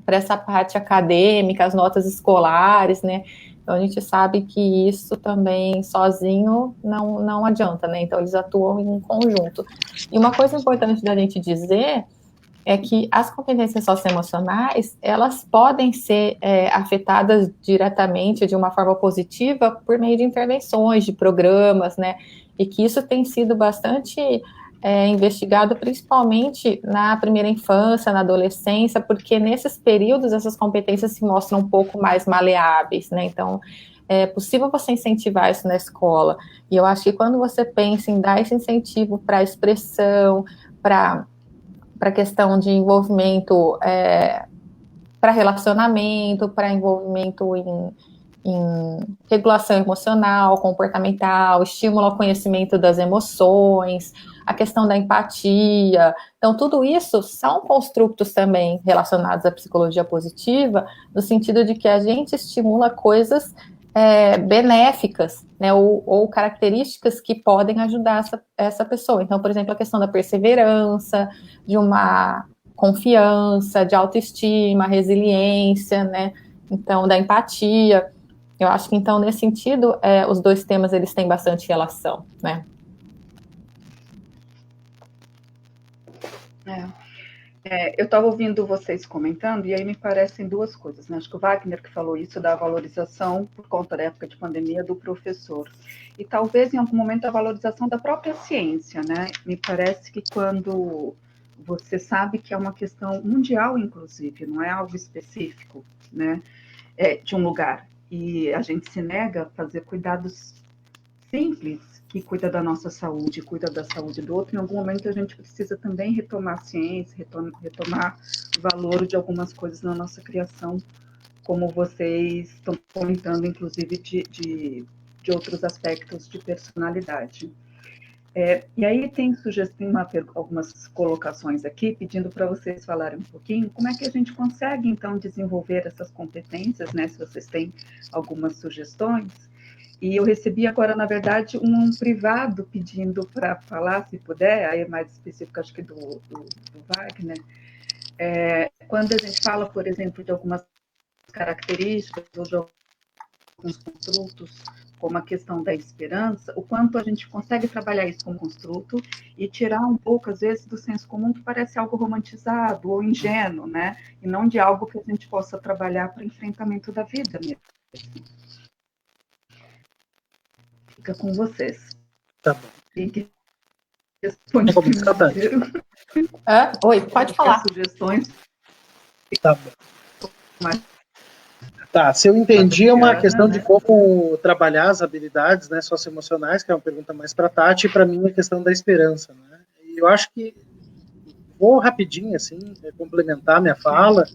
para essa parte acadêmica, as notas escolares, né? Então, a gente sabe que isso também sozinho não adianta, né? Então, eles atuam em conjunto. E uma coisa importante da gente dizer é que as competências socioemocionais, elas podem ser afetadas diretamente de uma forma positiva por meio de intervenções, de programas, né, e que isso tem sido bastante investigado principalmente na primeira infância, na adolescência, porque nesses períodos essas competências se mostram um pouco mais maleáveis, né, então é possível você incentivar isso na escola, e eu acho que quando você pensa em dar esse incentivo para a expressão, para a questão de envolvimento, para relacionamento, para envolvimento em regulação emocional, comportamental, estímulo ao conhecimento das emoções, a questão da empatia. Então, tudo isso são construtos também relacionados à psicologia positiva, no sentido de que a gente estimula coisas benéficas, né, ou características que podem ajudar essa pessoa. Então, por exemplo, a questão da perseverança, de uma confiança, de autoestima, resiliência, né, então, da empatia. Eu acho que, então, nesse sentido, os dois temas, eles têm bastante relação, né? Eu estava ouvindo vocês comentando, e aí me parecem duas coisas, né? Acho que o Wagner que falou isso da valorização, por conta da época de pandemia, do professor. E talvez, em algum momento, a valorização da própria ciência, né? Me parece que quando você sabe que é uma questão mundial, inclusive, não é algo específico, né? De um lugar. E a gente se nega a fazer cuidados simples, que cuida da nossa saúde, cuida da saúde do outro. Em algum momento a gente precisa também retomar a ciência, retomar o valor de algumas coisas na nossa criação, como vocês estão comentando, inclusive, de outros aspectos de personalidade. E aí tem algumas colocações aqui, pedindo para vocês falarem um pouquinho como é que a gente consegue, então, desenvolver essas competências, né? Se vocês têm algumas sugestões. E eu recebi agora, na verdade, um privado pedindo para falar, se puder, aí é mais específico, acho que do Wagner. Quando a gente fala, por exemplo, de algumas características ou de alguns construtos, como a questão da esperança, o quanto a gente consegue trabalhar isso como construto e tirar um pouco, às vezes, do senso comum, que parece algo romantizado ou ingênuo, né? E não de algo que a gente possa trabalhar para o enfrentamento da vida mesmo. Fica com vocês. Tá bom. E responde primeiro. Oi, pode falar. Sugestões. Tá bom. Tá, se eu entendi, é uma questão de como trabalhar as habilidades, né, socioemocionais, que é uma pergunta mais para a Tati, e para mim a questão da esperança, né? E eu acho que vou rapidinho, assim, complementar minha fala,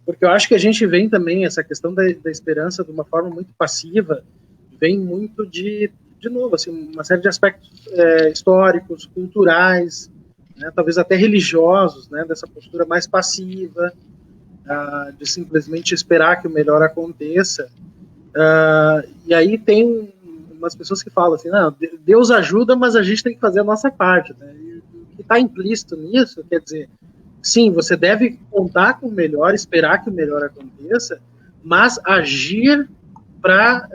porque eu acho que a gente vem também, essa questão da esperança de uma forma muito passiva, vem muito de novo, assim, uma série de aspectos históricos, culturais, né, talvez até religiosos, né, dessa postura mais passiva, de simplesmente esperar que o melhor aconteça. E aí tem umas pessoas que falam assim, não, Deus ajuda, mas a gente tem que fazer a nossa parte, né? E o que está implícito nisso, quer dizer, sim, você deve contar com o melhor, esperar que o melhor aconteça, mas agir para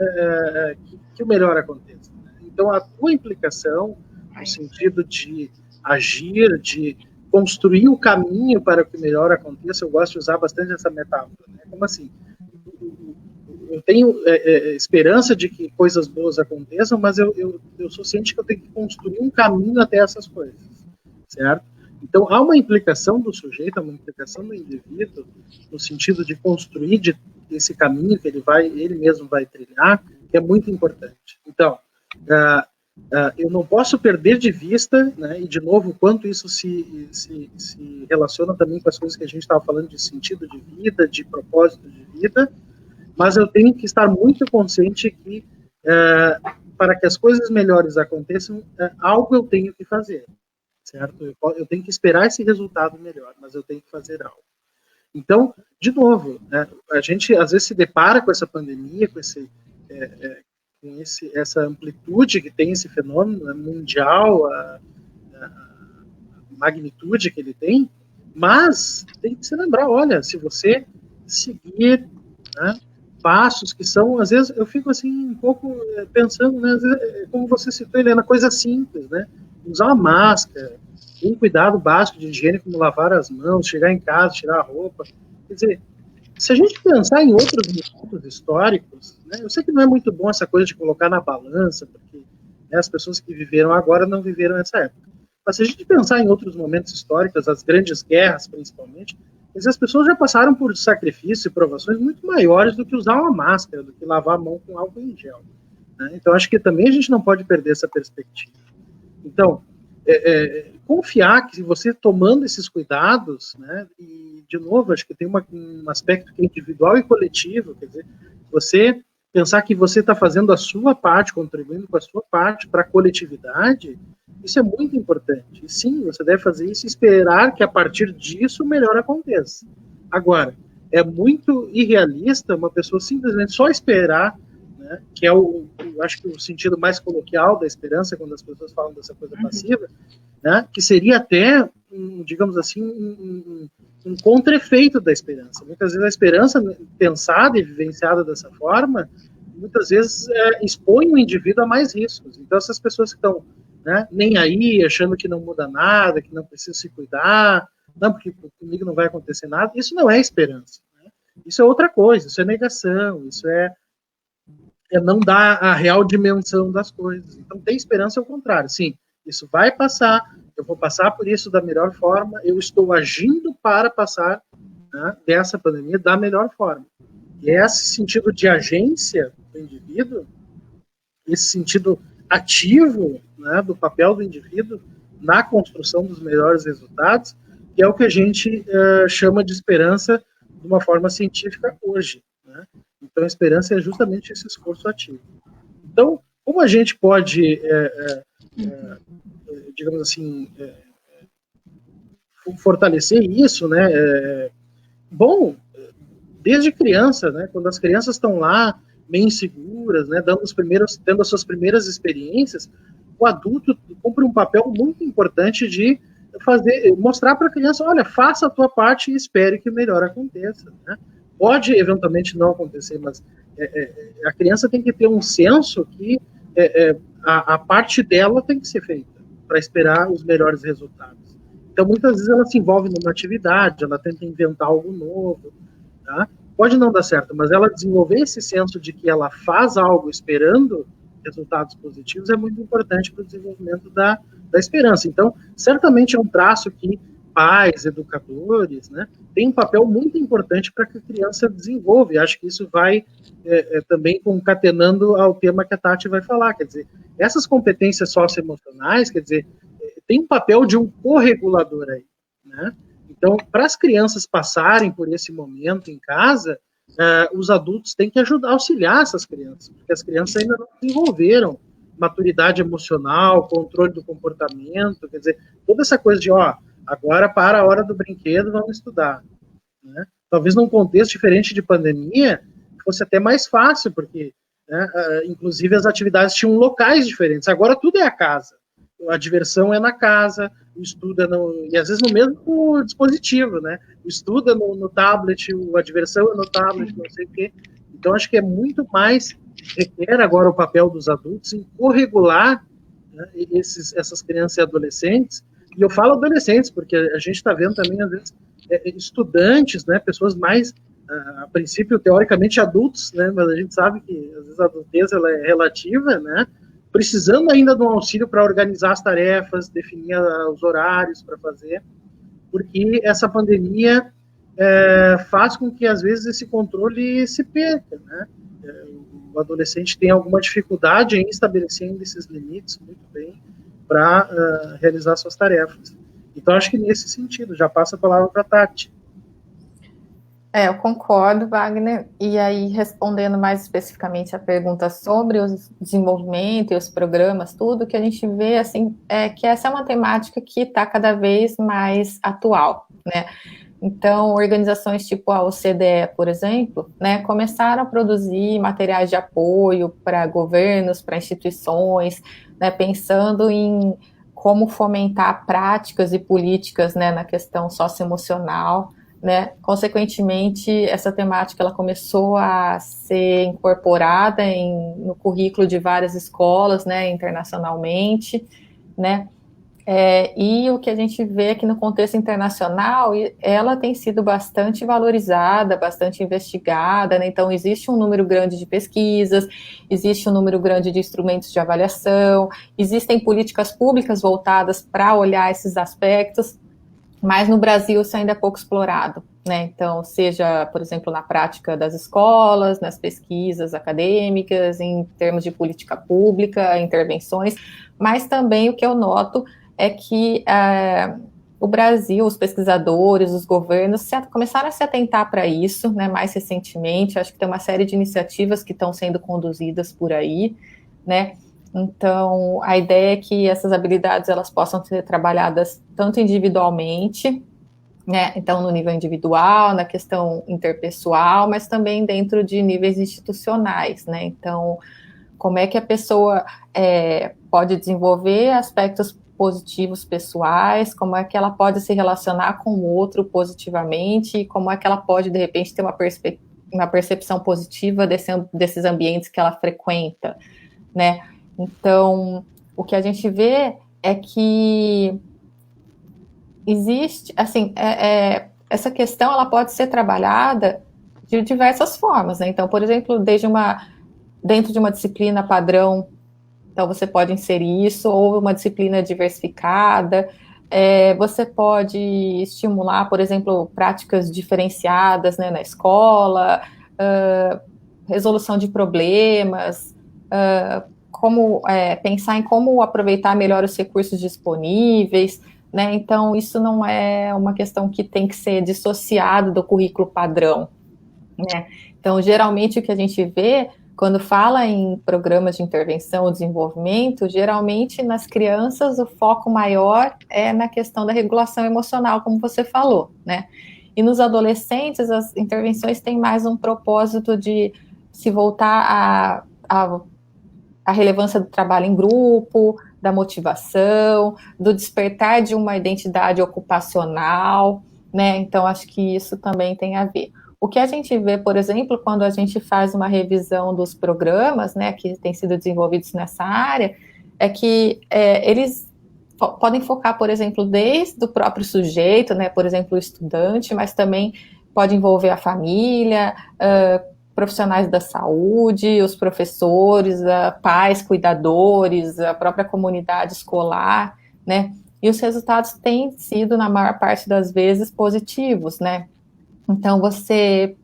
que o melhor aconteça. Então, a tua implicação, no sentido de agir, de construir o caminho para que o melhor aconteça, eu gosto de usar bastante essa metáfora, né? Como assim? Eu tenho esperança de que coisas boas aconteçam, mas eu sou ciente que eu tenho que construir um caminho até essas coisas, certo? Então, há uma implicação do sujeito, há uma implicação do indivíduo, no sentido de construir esse caminho que ele mesmo vai trilhar, que é muito importante. Então, eu não posso perder de vista, né, e de novo, quanto isso se relaciona também com as coisas que a gente estava falando de sentido de vida, de propósito de vida, mas eu tenho que estar muito consciente que para que as coisas melhores aconteçam, algo eu tenho que fazer, certo? Eu tenho que esperar esse resultado melhor, mas eu tenho que fazer algo. Então, de novo, né, a gente às vezes se depara com essa pandemia, com essa amplitude que tem esse fenômeno mundial, a magnitude que ele tem, mas tem que se lembrar, olha, se você seguir, né, passos que são, às vezes eu fico assim um pouco pensando, né, às vezes, como você citou, Helena, coisa simples, né, usar uma máscara, um cuidado básico de higiene como lavar as mãos, chegar em casa, tirar a roupa, quer dizer, se a gente pensar em outros momentos históricos, né, eu sei que não é muito bom essa coisa de colocar na balança, porque, né, as pessoas que viveram agora não viveram essa época. Mas se a gente pensar em outros momentos históricos, as grandes guerras principalmente, as pessoas já passaram por sacrifícios e provações muito maiores do que usar uma máscara, do que lavar a mão com álcool em gel, né? Então acho que também a gente não pode perder essa perspectiva. Então, confiar que você tomando esses cuidados, né, e de novo, acho que tem um aspecto que é individual e coletivo, quer dizer, você pensar que você está fazendo a sua parte, contribuindo com a sua parte para a coletividade, isso é muito importante. E sim, você deve fazer isso e esperar que a partir disso o melhor aconteça. Agora, é muito irrealista uma pessoa simplesmente só esperar, né, que é acho que o sentido mais coloquial da esperança, quando as pessoas falam dessa coisa passiva, né, que seria até, digamos assim, um contra-efeito da esperança. Muitas vezes a esperança pensada e vivenciada dessa forma, muitas vezes expõe o indivíduo a mais riscos. Então essas pessoas que estão, né, nem aí, achando que não muda nada, que não precisa se cuidar, não, porque comigo não vai acontecer nada, isso não é esperança. Né? Isso é outra coisa, isso é negação, isso é não dar a real dimensão das coisas. Então tem esperança ao contrário, sim, isso vai passar, eu vou passar por isso da melhor forma, eu estou agindo para passar, né, dessa pandemia da melhor forma. E esse sentido de agência do indivíduo, esse sentido ativo, né, do papel do indivíduo na construção dos melhores resultados, que é o que a gente chama de esperança de uma forma científica hoje. Né? Então, a esperança é justamente esse esforço ativo. Então, como a gente pode, digamos assim, fortalecer isso, né? Bom, desde criança, né? Quando as crianças estão lá meio inseguras, né? Tendo as suas primeiras experiências, o adulto cumpre um papel muito importante de mostrar para a criança, olha, faça a tua parte e espere que o melhor aconteça, né? Pode eventualmente não acontecer, mas a criança tem que ter um senso que a parte dela tem que ser feita para esperar os melhores resultados. Então, muitas vezes ela se envolve numa atividade, ela tenta inventar algo novo, tá? Pode não dar certo, mas ela desenvolver esse senso de que ela faz algo esperando resultados positivos é muito importante para o desenvolvimento da esperança. Então, certamente é um traço que pais, educadores, né, tem um papel muito importante para que a criança desenvolva. E acho que isso vai também concatenando ao tema que a Tati vai falar. Quer dizer, essas competências socioemocionais, quer dizer, tem um papel de um corregulador aí, né? Então, para as crianças passarem por esse momento em casa, os adultos têm que ajudar, auxiliar essas crianças, porque as crianças ainda não desenvolveram maturidade emocional, controle do comportamento, quer dizer, toda essa coisa de, agora para a hora do brinquedo, vamos estudar. Né? Talvez num contexto diferente de pandemia, fosse até mais fácil, porque, né, inclusive, as atividades tinham locais diferentes. Agora tudo é a casa. A diversão é na casa, o estudo é e às vezes no mesmo dispositivo, né? O estudo é no tablet, a diversão é no tablet, não sei o quê. Então, acho que é muito mais, requer agora o papel dos adultos em corregular, né, essas crianças e adolescentes. E eu falo adolescentes, porque a gente está vendo também, às vezes, estudantes, né, pessoas mais, a princípio, teoricamente adultos, né, mas a gente sabe que, às vezes, a adultez ela é relativa, né, precisando ainda de um auxílio para organizar as tarefas, definir os horários para fazer, porque essa pandemia faz com que, às vezes, esse controle se perca, né? O adolescente tem alguma dificuldade em estabelecer esses limites muito bem para realizar suas tarefas. Então, acho que nesse sentido, já passo a palavra para a Tati. Eu concordo, Wagner, e aí respondendo mais especificamente a pergunta sobre o desenvolvimento e os programas, tudo que a gente vê, assim, é que essa é uma temática que está cada vez mais atual, né? Então, organizações tipo a OCDE, por exemplo, né, começaram a produzir materiais de apoio para governos, para instituições, né, pensando em como fomentar práticas e políticas, né, na questão socioemocional, né? Consequentemente, essa temática ela começou a ser incorporada no currículo de várias escolas, né, internacionalmente, né? E o que a gente vê aqui no contexto internacional, ela tem sido bastante valorizada, bastante investigada, né? Então existe um número grande de pesquisas, existe um número grande de instrumentos de avaliação, existem políticas públicas voltadas para olhar esses aspectos, mas no Brasil isso ainda é pouco explorado, né? Então, seja, por exemplo, na prática das escolas, nas pesquisas acadêmicas, em termos de política pública, intervenções, mas também o que eu noto é que o Brasil, os pesquisadores, os governos começaram a se atentar para isso, né, mais recentemente. Acho que tem uma série de iniciativas que estão sendo conduzidas por aí, né. Então, a ideia é que essas habilidades elas possam ser trabalhadas tanto individualmente, né, então no nível individual, na questão interpessoal, mas também dentro de níveis institucionais, né. Então, como é que a pessoa pode desenvolver aspectos positivos pessoais, como é que ela pode se relacionar com o outro positivamente, e como é que ela pode, de repente, ter uma percepção positiva desses ambientes que ela frequenta, né? Então, o que a gente vê é que existe, assim, essa questão ela pode ser trabalhada de diversas formas, né? Então, por exemplo, dentro de uma disciplina padrão, então você pode inserir isso, ou uma disciplina diversificada, você pode estimular, por exemplo, práticas diferenciadas, né, na escola, resolução de problemas, pensar em como aproveitar melhor os recursos disponíveis, né? Então, isso não é uma questão que tem que ser dissociado do currículo padrão, né? Então, geralmente, o que a gente vê quando fala em programas de intervenção ou desenvolvimento, geralmente nas crianças o foco maior é na questão da regulação emocional, como você falou, né? E nos adolescentes as intervenções têm mais um propósito de se voltar à relevância do trabalho em grupo, da motivação, do despertar de uma identidade ocupacional, né? Então, acho que isso também tem a ver. O que a gente vê, por exemplo, quando a gente faz uma revisão dos programas, né, que têm sido desenvolvidos nessa área, é que eles podem focar, por exemplo, desde o próprio sujeito, né, por exemplo, o estudante, mas também pode envolver a família, profissionais da saúde, os professores, pais, cuidadores, a própria comunidade escolar, né, e os resultados têm sido, na maior parte das vezes, positivos, né. Então, você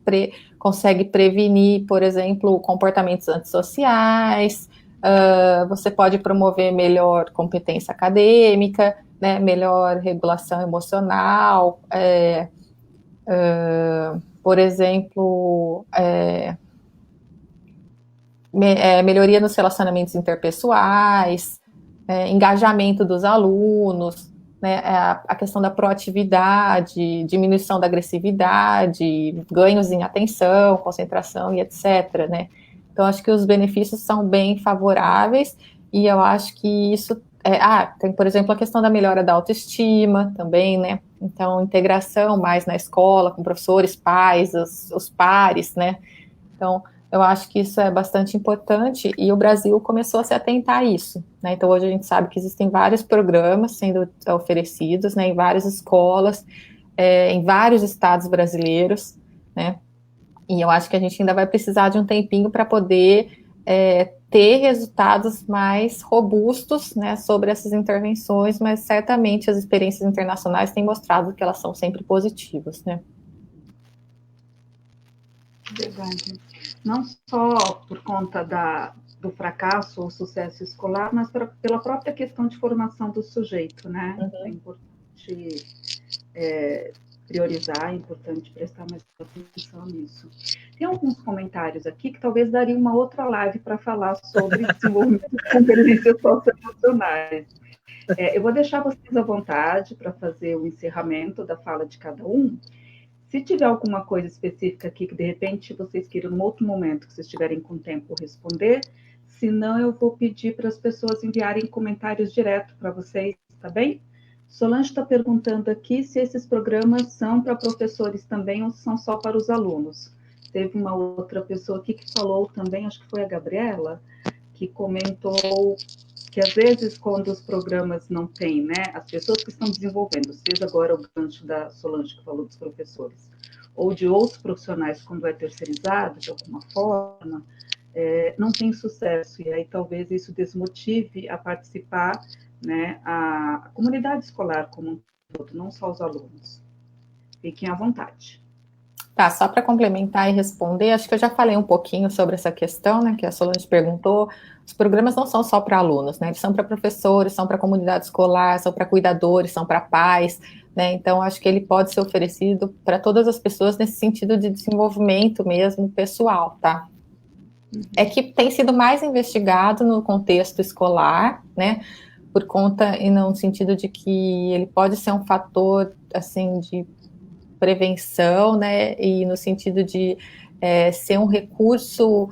consegue prevenir, por exemplo, comportamentos antissociais, você pode promover melhor competência acadêmica, né, melhor regulação emocional, por exemplo, melhoria nos relacionamentos interpessoais, engajamento dos alunos, né, a questão da proatividade, diminuição da agressividade, ganhos em atenção, concentração e etc., né? Então, acho que os benefícios são bem favoráveis e eu acho que isso... tem, por exemplo, a questão da melhora da autoestima também, né? Então, integração mais na escola, com professores, pais, os pares, né? Então, eu acho que isso é bastante importante e o Brasil começou a se atentar a isso, né? Então, hoje a gente sabe que existem vários programas sendo oferecidos, né, em várias escolas, em vários estados brasileiros, né? E eu acho que a gente ainda vai precisar de um tempinho para poder ter resultados mais robustos, né, sobre essas intervenções, mas certamente as experiências internacionais têm mostrado que elas são sempre positivas, né? Verdade. Não só por conta do fracasso ou sucesso escolar, mas pela própria questão de formação do sujeito, né? É importante priorizar, é importante prestar mais atenção nisso. Tem alguns comentários aqui que talvez daria uma outra live para falar sobre desenvolvimento de competências socioemocionais. Eu vou deixar vocês à vontade para fazer o encerramento da fala de cada um. Se tiver alguma coisa específica aqui que, de repente, vocês queiram, num outro momento, que vocês estiverem com tempo, responder, senão eu vou pedir para as pessoas enviarem comentários direto para vocês, tá bem? Solange está perguntando aqui se esses programas são para professores também ou são só para os alunos. Teve uma outra pessoa aqui que falou também, acho que foi a Gabriela, que comentou que às vezes quando os programas não têm, né, as pessoas que estão desenvolvendo, seja agora o gancho da Solange que falou dos professores, ou de outros profissionais quando é terceirizado de alguma forma, não tem sucesso, e aí talvez isso desmotive a participar, né, a comunidade escolar como um todo, não só os alunos. Fiquem à vontade. Tá, só para complementar e responder, acho que eu já falei um pouquinho sobre essa questão, né, que a Solange perguntou. Os programas não são só para alunos, né, eles são para professores, são para comunidade escolar, são para cuidadores, são para pais, né? Então, acho que ele pode ser oferecido para todas as pessoas nesse sentido de desenvolvimento mesmo pessoal, tá? É que tem sido mais investigado no contexto escolar, né? Por conta, e no sentido de que ele pode ser um fator, assim, de prevenção, né? E no sentido de ser um recurso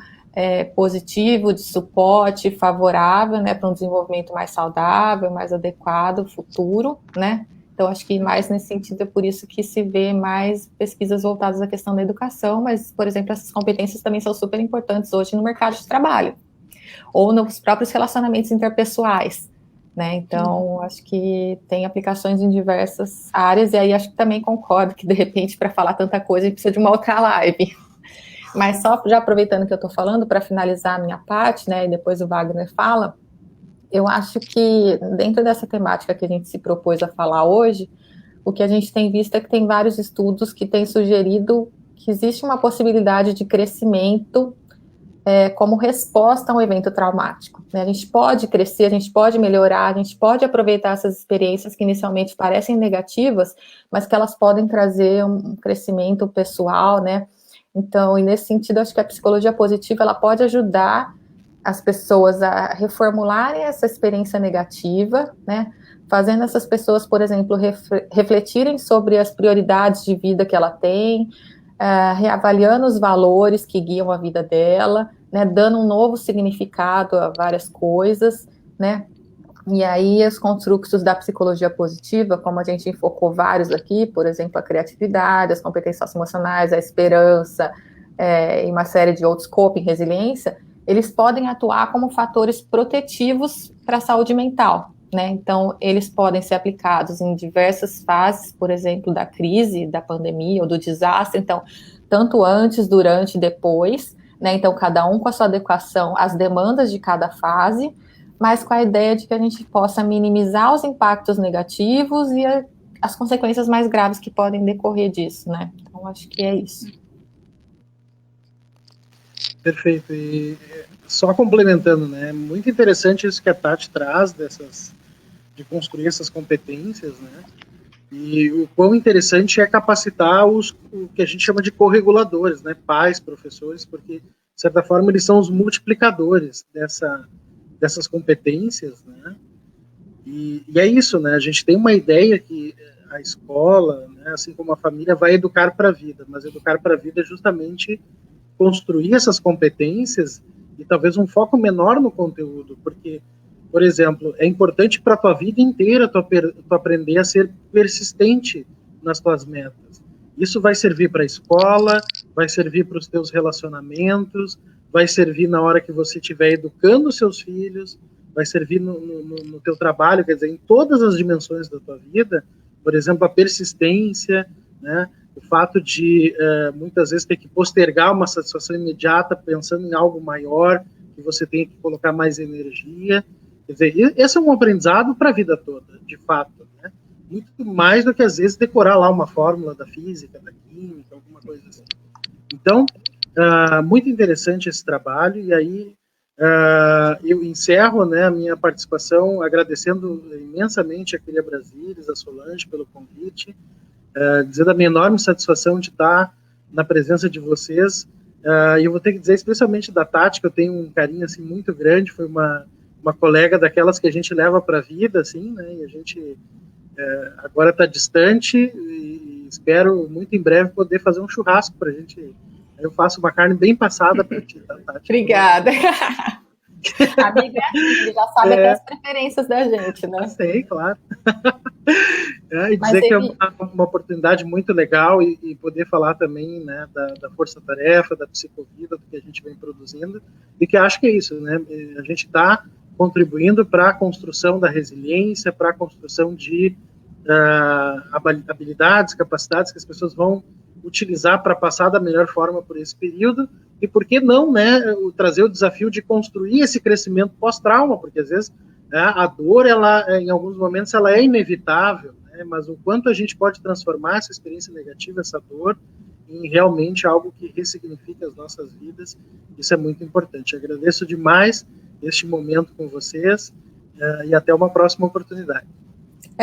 positivo, de suporte favorável, né? Para um desenvolvimento mais saudável, mais adequado, futuro, né? Então, acho que mais nesse sentido é por isso que se vê mais pesquisas voltadas à questão da educação, mas, por exemplo, essas competências também são super importantes hoje no mercado de trabalho, ou nos próprios relacionamentos interpessoais, né? Então, acho que tem aplicações em diversas áreas, e aí acho que também concordo que, de repente, para falar tanta coisa, a gente precisa de uma outra live. Mas só já aproveitando que eu estou falando, para finalizar a minha parte, né, e depois o Wagner fala, eu acho que dentro dessa temática que a gente se propôs a falar hoje, o que a gente tem visto é que tem vários estudos que têm sugerido que existe uma possibilidade de crescimento como resposta a um evento traumático, né? A gente pode crescer, a gente pode melhorar, a gente pode aproveitar essas experiências que inicialmente parecem negativas, mas que elas podem trazer um crescimento pessoal, né? Então, e nesse sentido, acho que a psicologia positiva, ela pode ajudar as pessoas a reformularem essa experiência negativa, né? Fazendo essas pessoas, por exemplo, refletirem sobre as prioridades de vida que ela tem, reavaliando os valores que guiam a vida dela, né? Dando um novo significado a várias coisas, né? E aí os construtos da psicologia positiva, como a gente enfocou vários aqui, por exemplo, a criatividade, as competências socioemocionais, a esperança, e uma série de outros, coping, resiliência, eles podem atuar como fatores protetivos para a saúde mental, né? Então, eles podem ser aplicados em diversas fases, por exemplo, da crise, da pandemia ou do desastre, então, tanto antes, durante e depois, né? Então, cada um com a sua adequação às demandas de cada fase, mas com a ideia de que a gente possa minimizar os impactos negativos e as consequências mais graves que podem decorrer disso, né? Então, acho que é isso. Perfeito. E só complementando, né? Muito interessante isso que a Tati traz de construir essas competências, né? E o quão interessante é capacitar o que a gente chama de correguladores, né? Pais, professores, porque de certa forma eles são os multiplicadores dessas competências, né? E é isso, né? A gente tem uma ideia que a escola, né, assim como a família, vai educar para a vida, mas educar para a vida é justamente construir essas competências e talvez um foco menor no conteúdo, porque, por exemplo, é importante para a tua vida inteira tu aprender a ser persistente nas tuas metas. Isso vai servir para a escola, vai servir para os teus relacionamentos, vai servir na hora que você estiver educando os seus filhos, vai servir no teu trabalho, quer dizer, em todas as dimensões da tua vida. Por exemplo, a persistência, né? O fato de muitas vezes ter que postergar uma satisfação imediata pensando em algo maior, que você tem que colocar mais energia. Quer dizer, esse é um aprendizado para a vida toda, de fato, né? Muito mais do que às vezes decorar lá uma fórmula da física, da química, alguma coisa assim. Então, muito interessante esse trabalho, e aí eu encerro, né, a minha participação agradecendo imensamente a Quília Brasilis, a Solange pelo convite, dizendo a minha enorme satisfação de estar na presença de vocês, e eu vou ter que dizer especialmente da Tati, que eu tenho um carinho assim, muito grande, foi uma colega daquelas que a gente leva para a vida, assim, né, e a gente agora está distante, e espero muito em breve poder fazer um churrasco para a gente. Eu faço uma carne bem passada para ti, tá, Tati? Obrigada. Amiga é amiga, já sabe até as preferências da gente, né? Sei, claro. E dizer que é uma oportunidade muito legal e poder falar também, né, da força-tarefa, da psicovida, do que a gente vem produzindo, e que acho que é isso, né? A gente está contribuindo para a construção da resiliência, para a construção de habilidades, capacidades que as pessoas vão utilizar para passar da melhor forma por esse período, e por que não, né, trazer o desafio de construir esse crescimento pós-trauma, porque às vezes a dor, ela, em alguns momentos, ela é inevitável, né, mas o quanto a gente pode transformar essa experiência negativa, essa dor, em realmente algo que ressignifique as nossas vidas, isso é muito importante. Agradeço demais este momento com vocês, e até uma próxima oportunidade.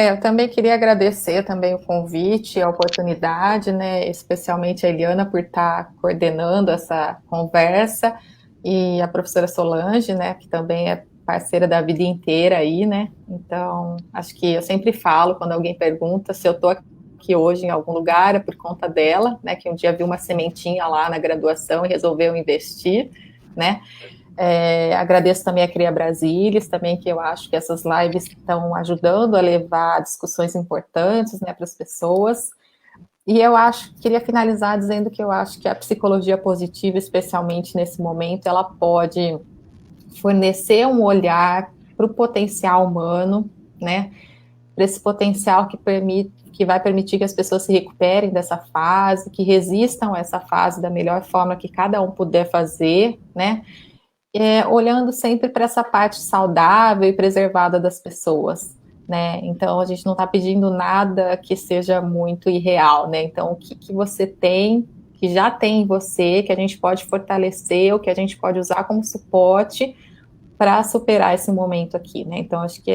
Eu também queria agradecer também o convite, a oportunidade, né, especialmente a Eliana por estar coordenando essa conversa, e a professora Solange, né, que também é parceira da vida inteira aí, né, então acho que eu sempre falo, quando alguém pergunta se eu estou aqui hoje em algum lugar, é por conta dela, né, que um dia viu uma sementinha lá na graduação e resolveu investir, né. Agradeço também a Cria Brasilis, também, que eu acho que essas lives estão ajudando a levar discussões importantes, né, para as pessoas. E eu queria finalizar dizendo que eu acho que a psicologia positiva, especialmente nesse momento, ela pode fornecer um olhar para o potencial humano, né, para esse potencial que vai permitir que as pessoas se recuperem dessa fase, que resistam a essa fase da melhor forma que cada um puder fazer, né, olhando sempre para essa parte saudável e preservada das pessoas, né? Então, a gente não está pedindo nada que seja muito irreal, né? Então, o que você tem, que já tem em você, que a gente pode fortalecer, ou que a gente pode usar como suporte para superar esse momento aqui, né? Então, acho que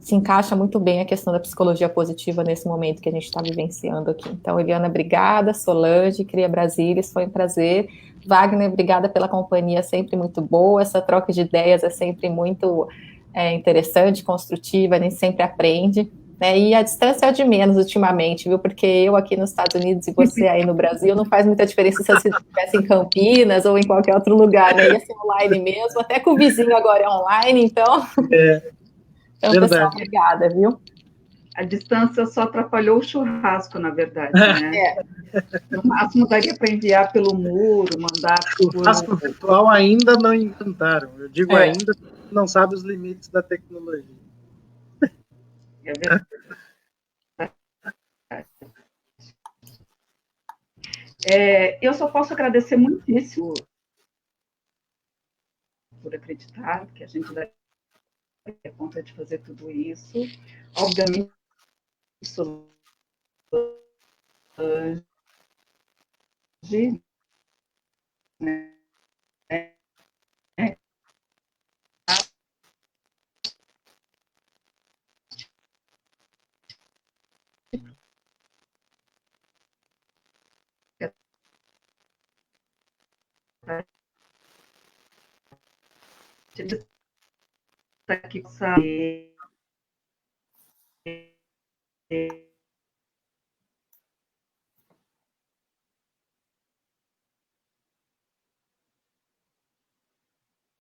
se encaixa muito bem a questão da psicologia positiva nesse momento que a gente está vivenciando aqui. Então, Eliana, obrigada. Solange, Cria Brasilis, foi um prazer. Wagner, obrigada pela companhia, sempre muito boa. Essa troca de ideias é sempre muito interessante, construtiva, a gente sempre aprende. Né? E a distância é de menos ultimamente, viu? Porque eu aqui nos Estados Unidos e você aí no Brasil, não faz muita diferença se você estivesse em Campinas ou em qualquer outro lugar, né? Ia ser online mesmo, até com o vizinho agora é online, então... Então, pessoal, Verdade. obrigada, viu? A distância só atrapalhou o churrasco, na verdade, né? No máximo daria para enviar pelo muro, mandar O por... churrasco virtual ainda não inventaram. Eu digo ainda, não sabe os limites da tecnologia. É verdade. Eu só posso agradecer muitíssimo por acreditar que a gente vai ter conta de fazer tudo isso. Obviamente, Solange, né? Aqui, sabe?